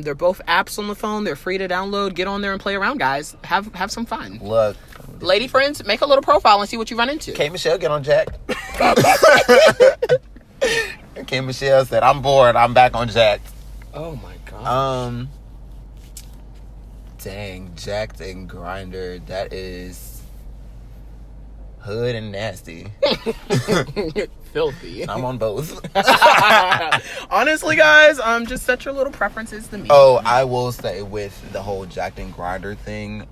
They're both apps on the phone. They're free to download. Get on there and play around, guys. Have some fun. Look, lady friends, make a little profile and see what you run into. K. Michelle, get on Jack. K. Michelle said, "I'm bored. I'm back on Jack." Oh my god. Dang, Jacked and Grindr. That is. hood and nasty. Filthy. I'm on both. Honestly, guys, just set your little preferences to me. Oh, I will say with the whole Jacked and Grinder thing,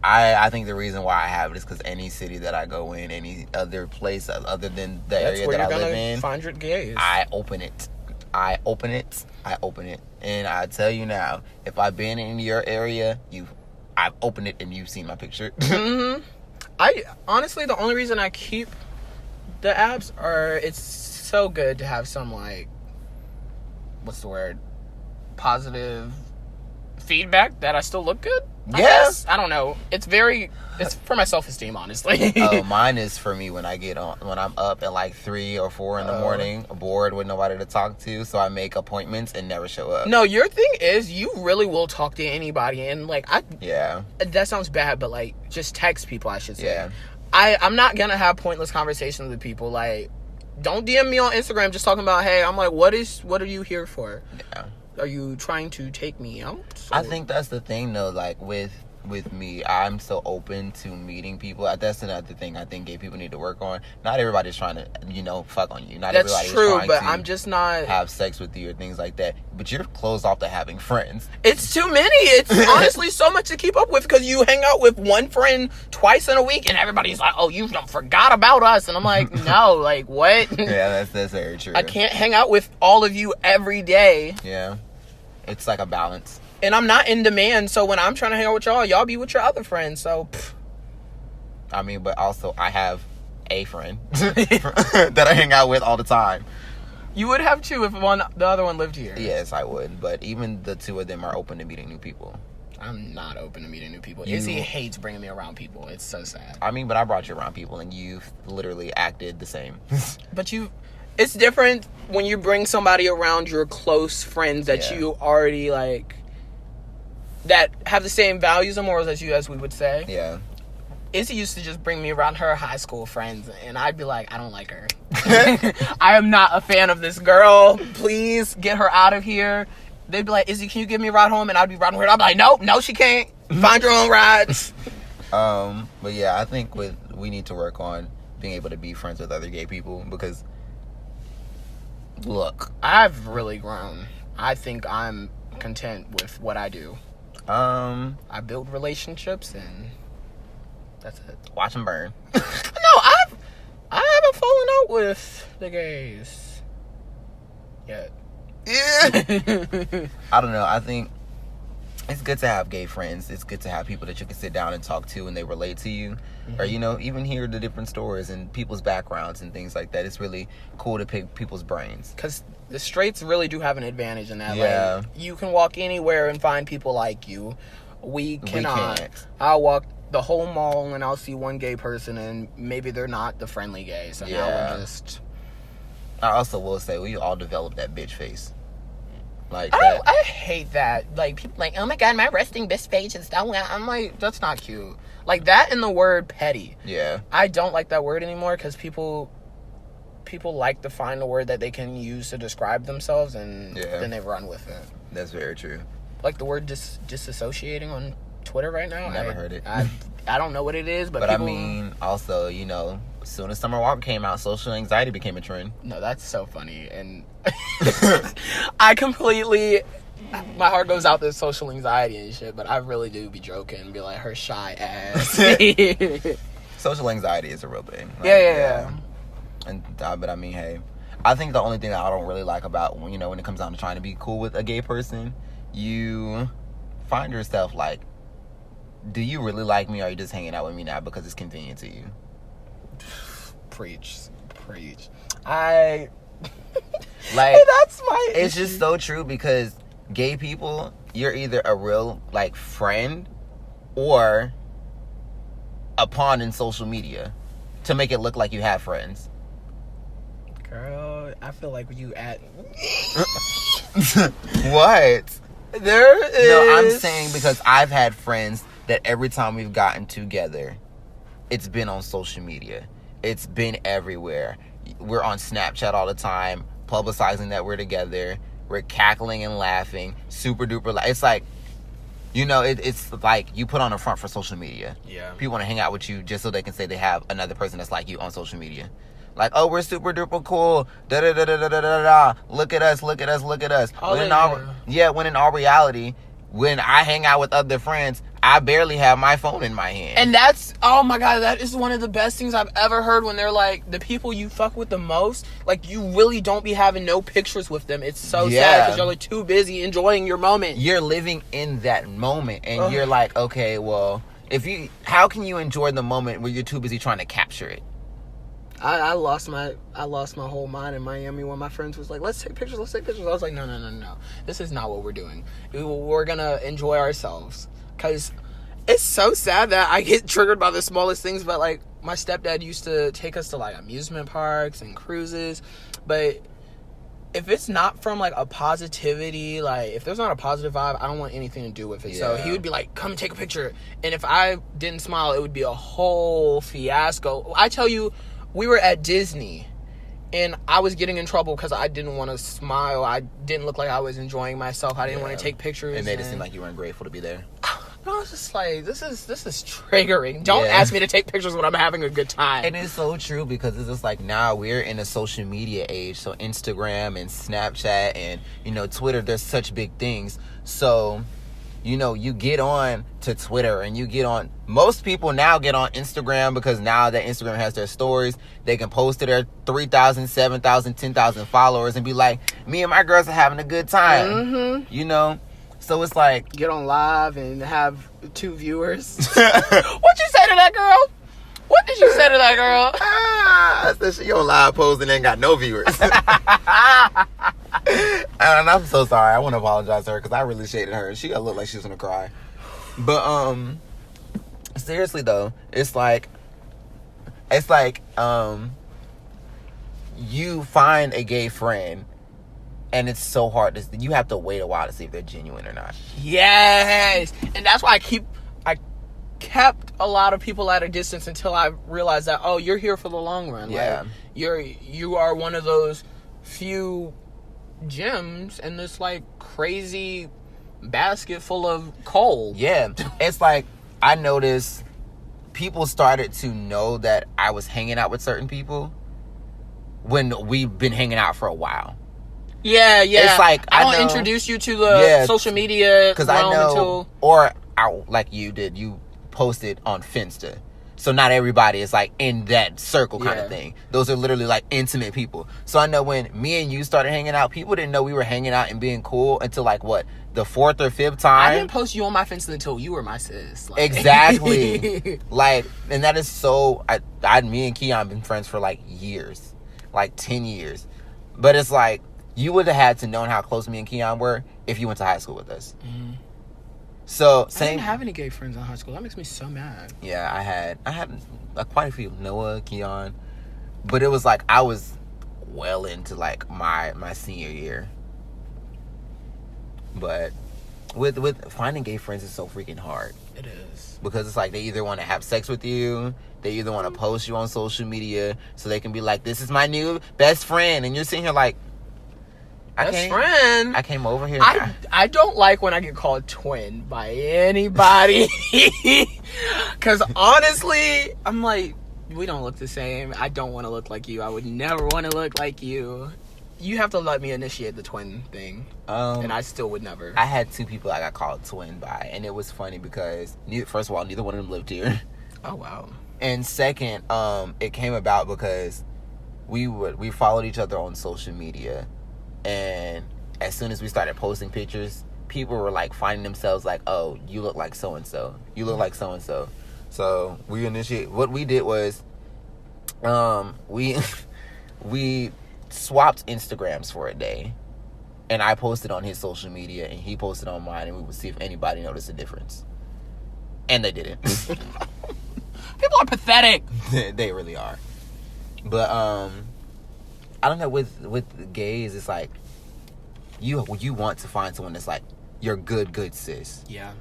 I think the reason why I have it is because any city that I go in, any other place other than the area that I live in, find your gays. I open it. And I tell you now, if I've been in your area, I've opened it and you've seen my picture. Mm-hmm. I honestly, the only reason I keep the apps are it's so good to have some, like, what's the word? Positive feedback that I still look good. Yes. I don't know. It's for my self-esteem, honestly. Oh, mine is for me when I'm up at like 3 or 4 in the morning, bored with nobody to talk to, so I make appointments and never show up. No, your thing is you really will talk to anybody, and like yeah, that sounds bad, but like just text people, I should say. Yeah. I'm not gonna have pointless conversations with people. Like, don't DM me on Instagram just talking about, hey, I'm like, what are you here for? Yeah. Are you trying to take me out? I think that's the thing, though. Like, with me, I'm so open to meeting people. That's another thing I think gay people need to work on. Not everybody's trying to, fuck on you. Not that's everybody's true, trying but to I'm just not have sex with you or things like that. But you're closed off to having friends. It's too many. It's honestly so much to keep up with because you hang out with one friend twice in a week and everybody's like, oh, you forgot about us. And I'm like, no, like, what? Yeah, that's very true. I can't hang out with all of you every day. Yeah. It's like a balance. And I'm not in demand, so when I'm trying to hang out with y'all be with your other friends, so... I mean, but also, I have a friend that I hang out with all the time. You would have two if the other one lived here. Yes, I would. But even the two of them are open to meeting new people. I'm not open to meeting new people. Izzy hates bringing me around people. It's so sad. I mean, but I brought you around people, and you've literally acted the same. But it's different when you bring somebody around your close friends that you already, like... that have the same values and morals as you, as we would say. Yeah. Izzy used to just bring me around her high school friends, and I'd be like, I don't like her. I am not a fan of this girl. Please get her out of here. They'd be like, Izzy, can you give me a ride home? And I'd be riding with her. I'd be like, nope, no, she can't. Find your own rides. But yeah, I think we need to work on being able to be friends with other gay people because, look. I've really grown. I think I'm content with what I do. I build relationships and that's it. Watch them burn. No, I haven't fallen out with the gays yet. Yeah. I don't know. I think it's good to have gay friends. It's good to have people that you can sit down and talk to and they relate to you. Mm-hmm. Or, even hear the different stories and people's backgrounds and things like that. It's really cool to pick people's brains. Because the straights really do have an advantage in that. Yeah. Like, you can walk anywhere and find people like you. We cannot. Can't. I'll walk the whole mall and I'll see one gay person and maybe they're not the friendly gay. So now we're just... I also will say, we all developed that bitch face. Like I hate that. Like, people like, oh my god, my resting bitch face is so... I'm like, that's not cute. Like, that and the word petty. Yeah. I don't like that word anymore because people like to find a word that they can use to describe themselves and then they run with it. That's very true. Like the word disassociating on Twitter right now. Never heard it. I don't know what it is, but I mean, also, as soon as Summer Walker came out, social anxiety became a trend. No, that's so funny. And I completely... My heart goes out to social anxiety and shit, but I really do be joking and be like, her shy ass. Social anxiety is a real thing. Like, yeah. And but I mean, hey, I think the only thing that I don't really like about when it comes down to trying to be cool with a gay person, you find yourself like, do you really like me, or are you just hanging out with me now because it's convenient to you? Preach. Like, that's my it's just so true because gay people, you're either a real like friend or a pawn in social media to make it look like you have friends. Girl, I feel like you at What? There is... No, I'm saying because I've had friends that every time we've gotten together, it's been on social media. It's been everywhere. We're on Snapchat all the time, publicizing that we're together. We're cackling and laughing. Super duper. It's like, You know, it's like you put on a front for social media. Yeah. People want to hang out with you just so they can say they have another person that's like you on social media. Like, oh, we're super duper cool. Da da da da da da da da. Look at us, look at us, look at us. Oh, When in all reality, when I hang out with other friends, I barely have my phone in my hand. And that's, oh my God, that is one of the best things I've ever heard, when they're like, the people you fuck with the most, like, you really don't be having no pictures with them. It's so sad because you're like too busy enjoying your moment. You're living in that moment, and you're like, okay, well, how can you enjoy the moment where you're too busy trying to capture it? I lost my whole mind in Miami when my friends was like, let's take pictures. I was like, no. This is not what we're doing. We're going to enjoy ourselves. Because it's so sad that I get triggered by the smallest things. But, like, my stepdad used to take us to, like, amusement parks and cruises. But if it's not from, like, a positivity, like, if there's not a positive vibe, I don't want anything to do with it. So he would be like, come take a picture. And if I didn't smile, it would be a whole fiasco. I tell you, we were at Disney, and I was getting in trouble because I didn't want to smile. I didn't look like I was enjoying myself. I didn't want to take pictures. It made it seem like you weren't grateful to be there. I was just like, this is triggering. Don't ask me to take pictures when I'm having a good time. And it's so true, because it's just like, now we're in a social media age. So Instagram and Snapchat and, you know, Twitter, there's such big things. So, you know, you get on to Twitter and most people now get on Instagram, because now that Instagram has their stories, they can post to their 3,000, 7,000, 10,000 followers and be like, me and my girls are having a good time. Mm-hmm. You know? So it's like, get on live and have 2 viewers. What you say to that girl? What did you say to that girl? I said she on live post and ain't got no viewers. And I'm so sorry. I want to apologize to her, because I really shaded her. She looked like she was gonna cry. But seriously though, it's like you find a gay friend, and it's so hard you have to wait a while to see if they're genuine or not. Yes, and that's why I kept a lot of people at a distance until I realized that, oh, you're here for the long run. Yeah, like, you are one of those few gems in this, like, crazy basket full of coal. Yeah, it's like, I noticed people started to know that I was hanging out with certain people when we've been hanging out for a while. Yeah. It's like, I don't introduce you to the social media, because I know, like you did, you posted on Finsta. So not everybody is like in that circle kind of thing. Those are literally like intimate people. So I know when me and you started hanging out, people didn't know we were hanging out and being cool until like what, the 4th or 5th time. I didn't post you on my Finsta until you were my sis. Like. Exactly. Like, and that is so. Me and Keon been friends for like years, like 10 years. But it's like, you would have had to known how close me and Keon were if you went to high school with us. Mm-hmm. So I didn't have any gay friends in high school. That makes me so mad. Yeah, I had quite a few. Noah, Keon, but it was like I was well into like my senior year. But with finding gay friends is so freaking hard. It is, because it's like they either want to have sex with you, they either want to post you on social media so they can be like, this is my new best friend, and you're sitting here like, friend. I came over here. I don't like when I get called twin by anybody. Because honestly, I'm like, we don't look the same. I don't want to look like you. I would never want to look like you. You have to let me initiate the twin thing. And I still would never. I had 2 people I got called twin by. And it was funny because, first of all, neither one of them lived here. Oh, wow. And second, it came about because we followed each other on social media. And as soon as we started posting pictures, people were like finding themselves like, oh, you look like so and so, you look like so and so. So what we did was we swapped Instagrams for a day, and I posted on his social media and he posted on mine, and we would see if anybody noticed a difference, and they didn't. People are pathetic. They really are. But I don't know, with gays, it's like you want to find someone that's like your good sis. Yeah.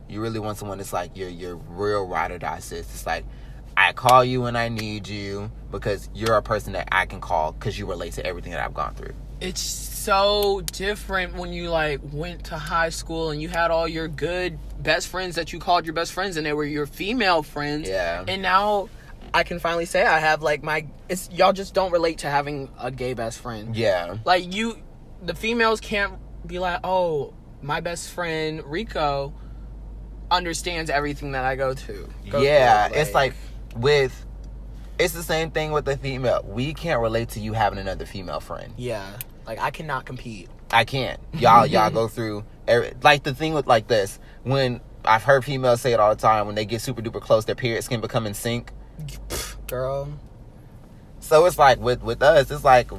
You really want someone that's like your real ride or die sis. It's like, I call you when I need you because you're a person that I can call because you relate to everything that I've gone through. It's so different when you like went to high school and you had all your good best friends that you called your best friends and they were your female friends. Yeah. And now I can finally say I have like y'all just don't relate to having a gay best friend. Yeah. Like the females can't be like, oh, my best friend Rico understands everything that I go through. It's like it's the same thing with the female. We can't relate to you having another female friend. Yeah. Like, I cannot compete. I can't. Y'all go through like the thing with like this. When I've heard females say it all the time, when they get super duper close, their periods can become in sync. Girl. So it's like with us, it's like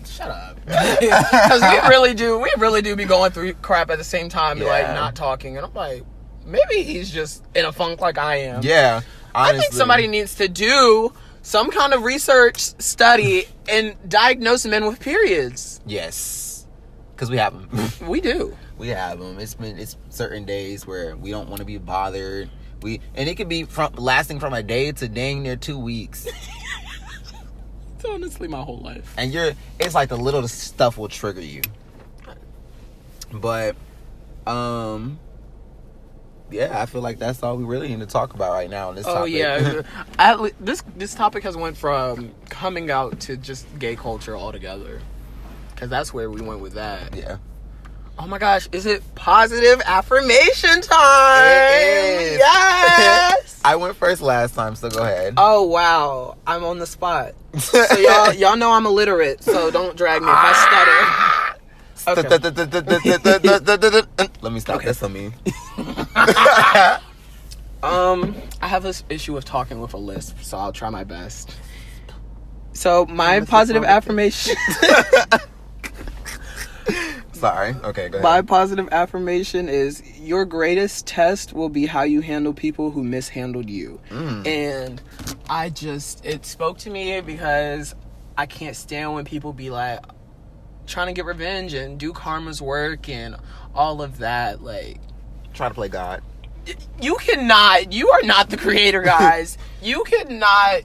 shut up. Because we really do be going through crap at the same time and like not talking. And I'm like, maybe he's just in a funk like I am. Yeah. Honestly. I think somebody needs to do some kind of research study and diagnose men with periods. Yes. Because we have them. We do. We have them. It's certain days where we don't want to be bothered. And it could be lasting from a day to dang near 2 weeks. It's honestly my whole life. And it's like the little stuff will trigger you. But, yeah, I feel like that's all we really need to talk about right now on this topic. Yeah. This topic has went from coming out to just gay culture altogether. Because that's where we went with that. Yeah. Oh my gosh, is it positive affirmation time? It is. Yes! I went first last time, so go ahead. Oh, wow. I'm on the spot. So y'all know I'm illiterate, so don't drag me if I stutter. Okay. Let me stop. Okay. That's on me. I have this issue of talking with a lisp, so I'll try my best. So my positive affirmation. Sorry. Okay, go ahead. My positive affirmation is your greatest test will be how you handle people who mishandled you. And it spoke to me because I can't stand when people be like trying to get revenge and do karma's work and all of that. Like, try to play God. You are not the creator, guys. You cannot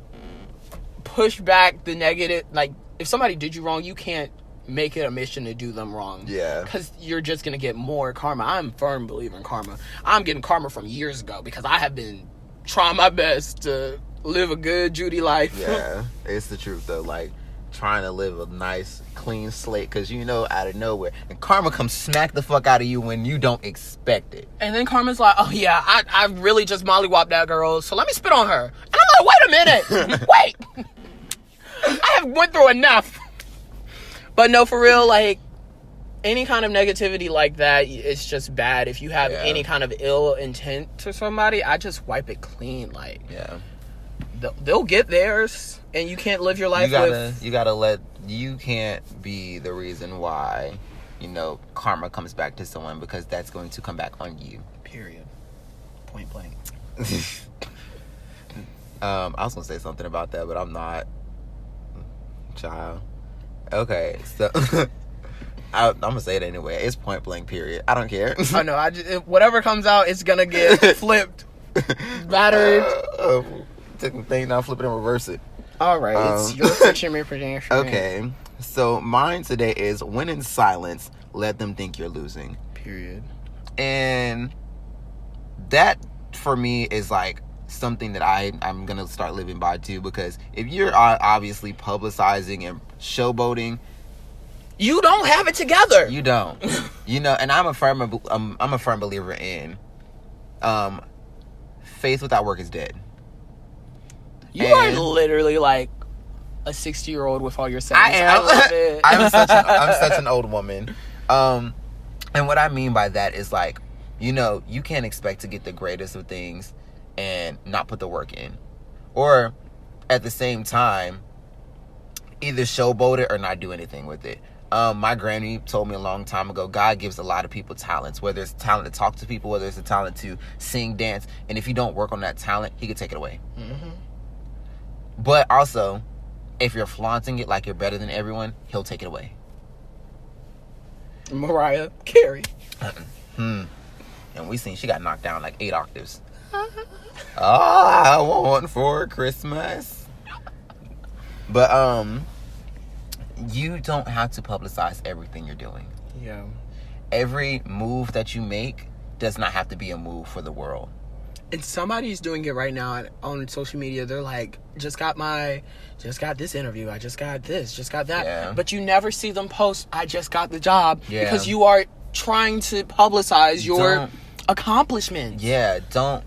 push back the negative. Like, if somebody did you wrong, you can't make it a mission to do them wrong. Yeah. Because you're just going to get more karma. I'm a firm believer in karma. I'm getting karma from years ago because I have been trying my best to live a good Judy life. Yeah. It's the truth, though. Like, trying to live a nice, clean slate because, out of nowhere. And karma comes smack the fuck out of you when you don't expect it. And then karma's like, oh, yeah, I really just mollywopped that girl, so let me spit on her. And I'm like, wait a minute. Wait. I have went through enough. But no, for real, like, any kind of negativity like that, it's just bad. If you have any kind of ill intent to somebody, I just wipe it clean. Like, they'll get theirs, and you can't live your life you can't be the reason why, karma comes back to someone because that's going to come back on you. Period. Point blank. I was going to say something about that, but I'm not. Child. Okay, so I'm gonna say it anyway. It's point blank. Period. I don't care. Oh no, whatever comes out, it's gonna get flipped, battered. Take the thing now, flip it and reverse it. All right, it's your fiction, my prediction. Okay, so mine today is when in silence, let them think you're losing. Period. And that for me is like something that I'm gonna start living by too, because if you're obviously publicizing and showboating, you don't have it together. You don't. And I'm a firm believer in faith without work is dead. You are literally like a 60-year-old with all your sayings. I am. I love it. I'm such an old woman. And what I mean by that is like, you can't expect to get the greatest of things and not put the work in. Or at the same time, either showboat it or not do anything with it. My granny told me a long time ago, God gives a lot of people talents, whether it's talent to talk to people, whether it's a talent to sing, dance, and if you don't work on that talent, he could take it away. Mm-hmm. But also, if you're flaunting it like you're better than everyone, he'll take it away. Mariah Carey. And we seen she got knocked down like 8 octaves. All I want for Christmas. But you don't have to publicize everything you're doing. Yeah. Every move that you make does not have to be a move for the world. And somebody's doing it right now on social media. They're like, just got this interview. I just got this, just got that. Yeah. But you never see them post, I just got the job. Yeah. Because you are trying to publicize your accomplishments. Yeah, don't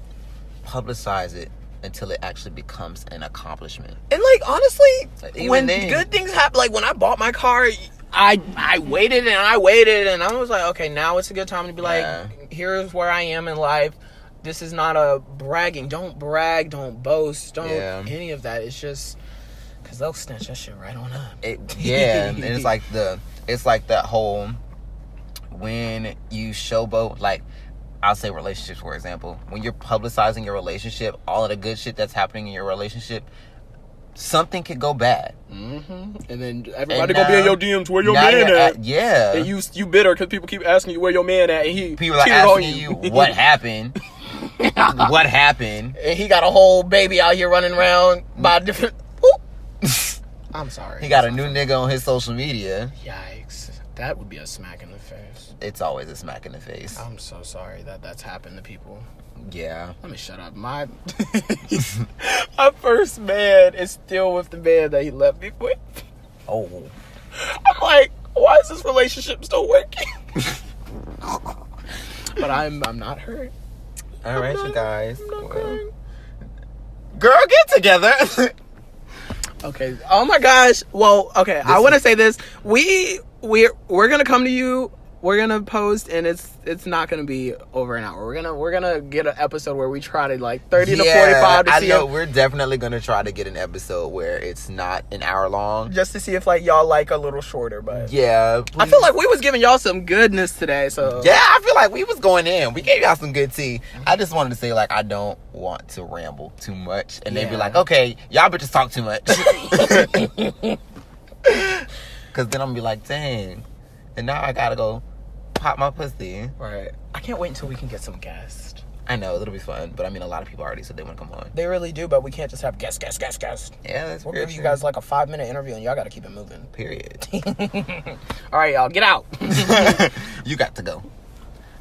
publicize it until it actually becomes an accomplishment. And like, honestly, Even when then. good things happen, like when I bought my car, I waited and I waited and I was like, okay, now it's a good time to be like, here's where I am in life. This is not a bragging. Don't brag. Don't boast. Don't any of that. It's just because they'll snatch that shit right on up. And it's like that whole when you showboat, like I'll say relationships for example. When you're publicizing your relationship, all of the good shit that's happening in your relationship, something could go bad. And then everybody gonna be in your DMs. Where your man at? Yeah. And you bitter because people keep asking you where your man at, and people are asking you what happened. What happened? And he got a whole baby out here running around by different. I'm sorry. He got a new nigga on his social media. Yikes! That would be a smack in the face. It's always a smack in the face. I'm so sorry that that's happened to people. Yeah. Let me shut up. My first man is still with the man that he left me with. Oh. I'm like, why is this relationship still working? But I'm not hurt. All right, you guys. Well, girl, get together. okay. Oh my gosh. Well, okay. I want to say this. We're gonna come to you. We're gonna post, and it's not gonna be over an hour. We're gonna get an episode where we try to like 30 to 45 to see. I know we're definitely gonna try to get an episode where it's not an hour long, just to see if like y'all like a little shorter. But yeah, I feel like we was giving y'all some goodness today. So yeah, I feel like we was going in. We gave y'all some good tea. I just wanted to say like I don't want to ramble too much, and they'd be like, okay, y'all bitches talk too much, because then I'm gonna be like, dang, and now I gotta go pop my pussy. Right. I can't wait until we can get some guests. I know, it'll be fun. But I mean, a lot of people already said they want to come on. They really do, but we can't just have guests. Yeah, that's We'll give you guys like a 5-minute interview and y'all got to keep it moving. Period. All right, y'all, get out. You got to go.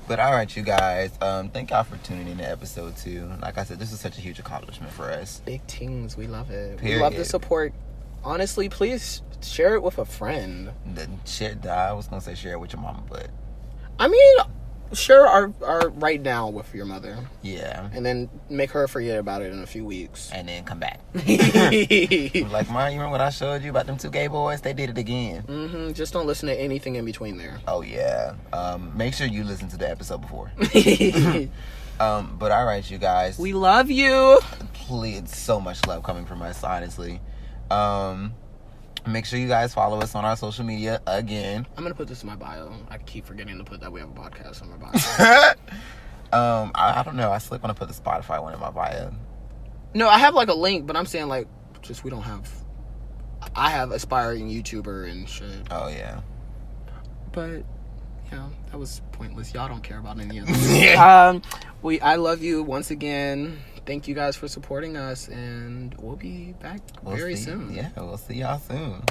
But all right, you guys. Thank y'all for tuning in to episode 2. Like I said, this is such a huge accomplishment for us. Big things. We love it. Period. We love the support. Honestly, please share it with a friend. I was going to say share it with your mama, but... I mean, share our right now with your mother. Yeah. And then make her forget about it in a few weeks. And then come back. Like, Mom, you remember what I showed you about them 2 gay boys? They did it again. Just don't listen to anything in between there. Oh, yeah. Make sure you listen to the episode before. But all right, you guys. We love you. Please, so much love coming from us, honestly. Make sure you guys follow us on our social media again. I'm gonna put this in my bio. I keep forgetting to put that we have a podcast on my bio. I don't know. I still want to put the Spotify one in my bio. No, I have like a link, but I'm saying like, just we don't have. I have aspiring YouTuber and shit. Oh yeah. But yeah, that was pointless. Y'all don't care about any of this. I love you once again. Thank you guys for supporting us, and we'll be back very soon. Yeah, we'll see y'all soon.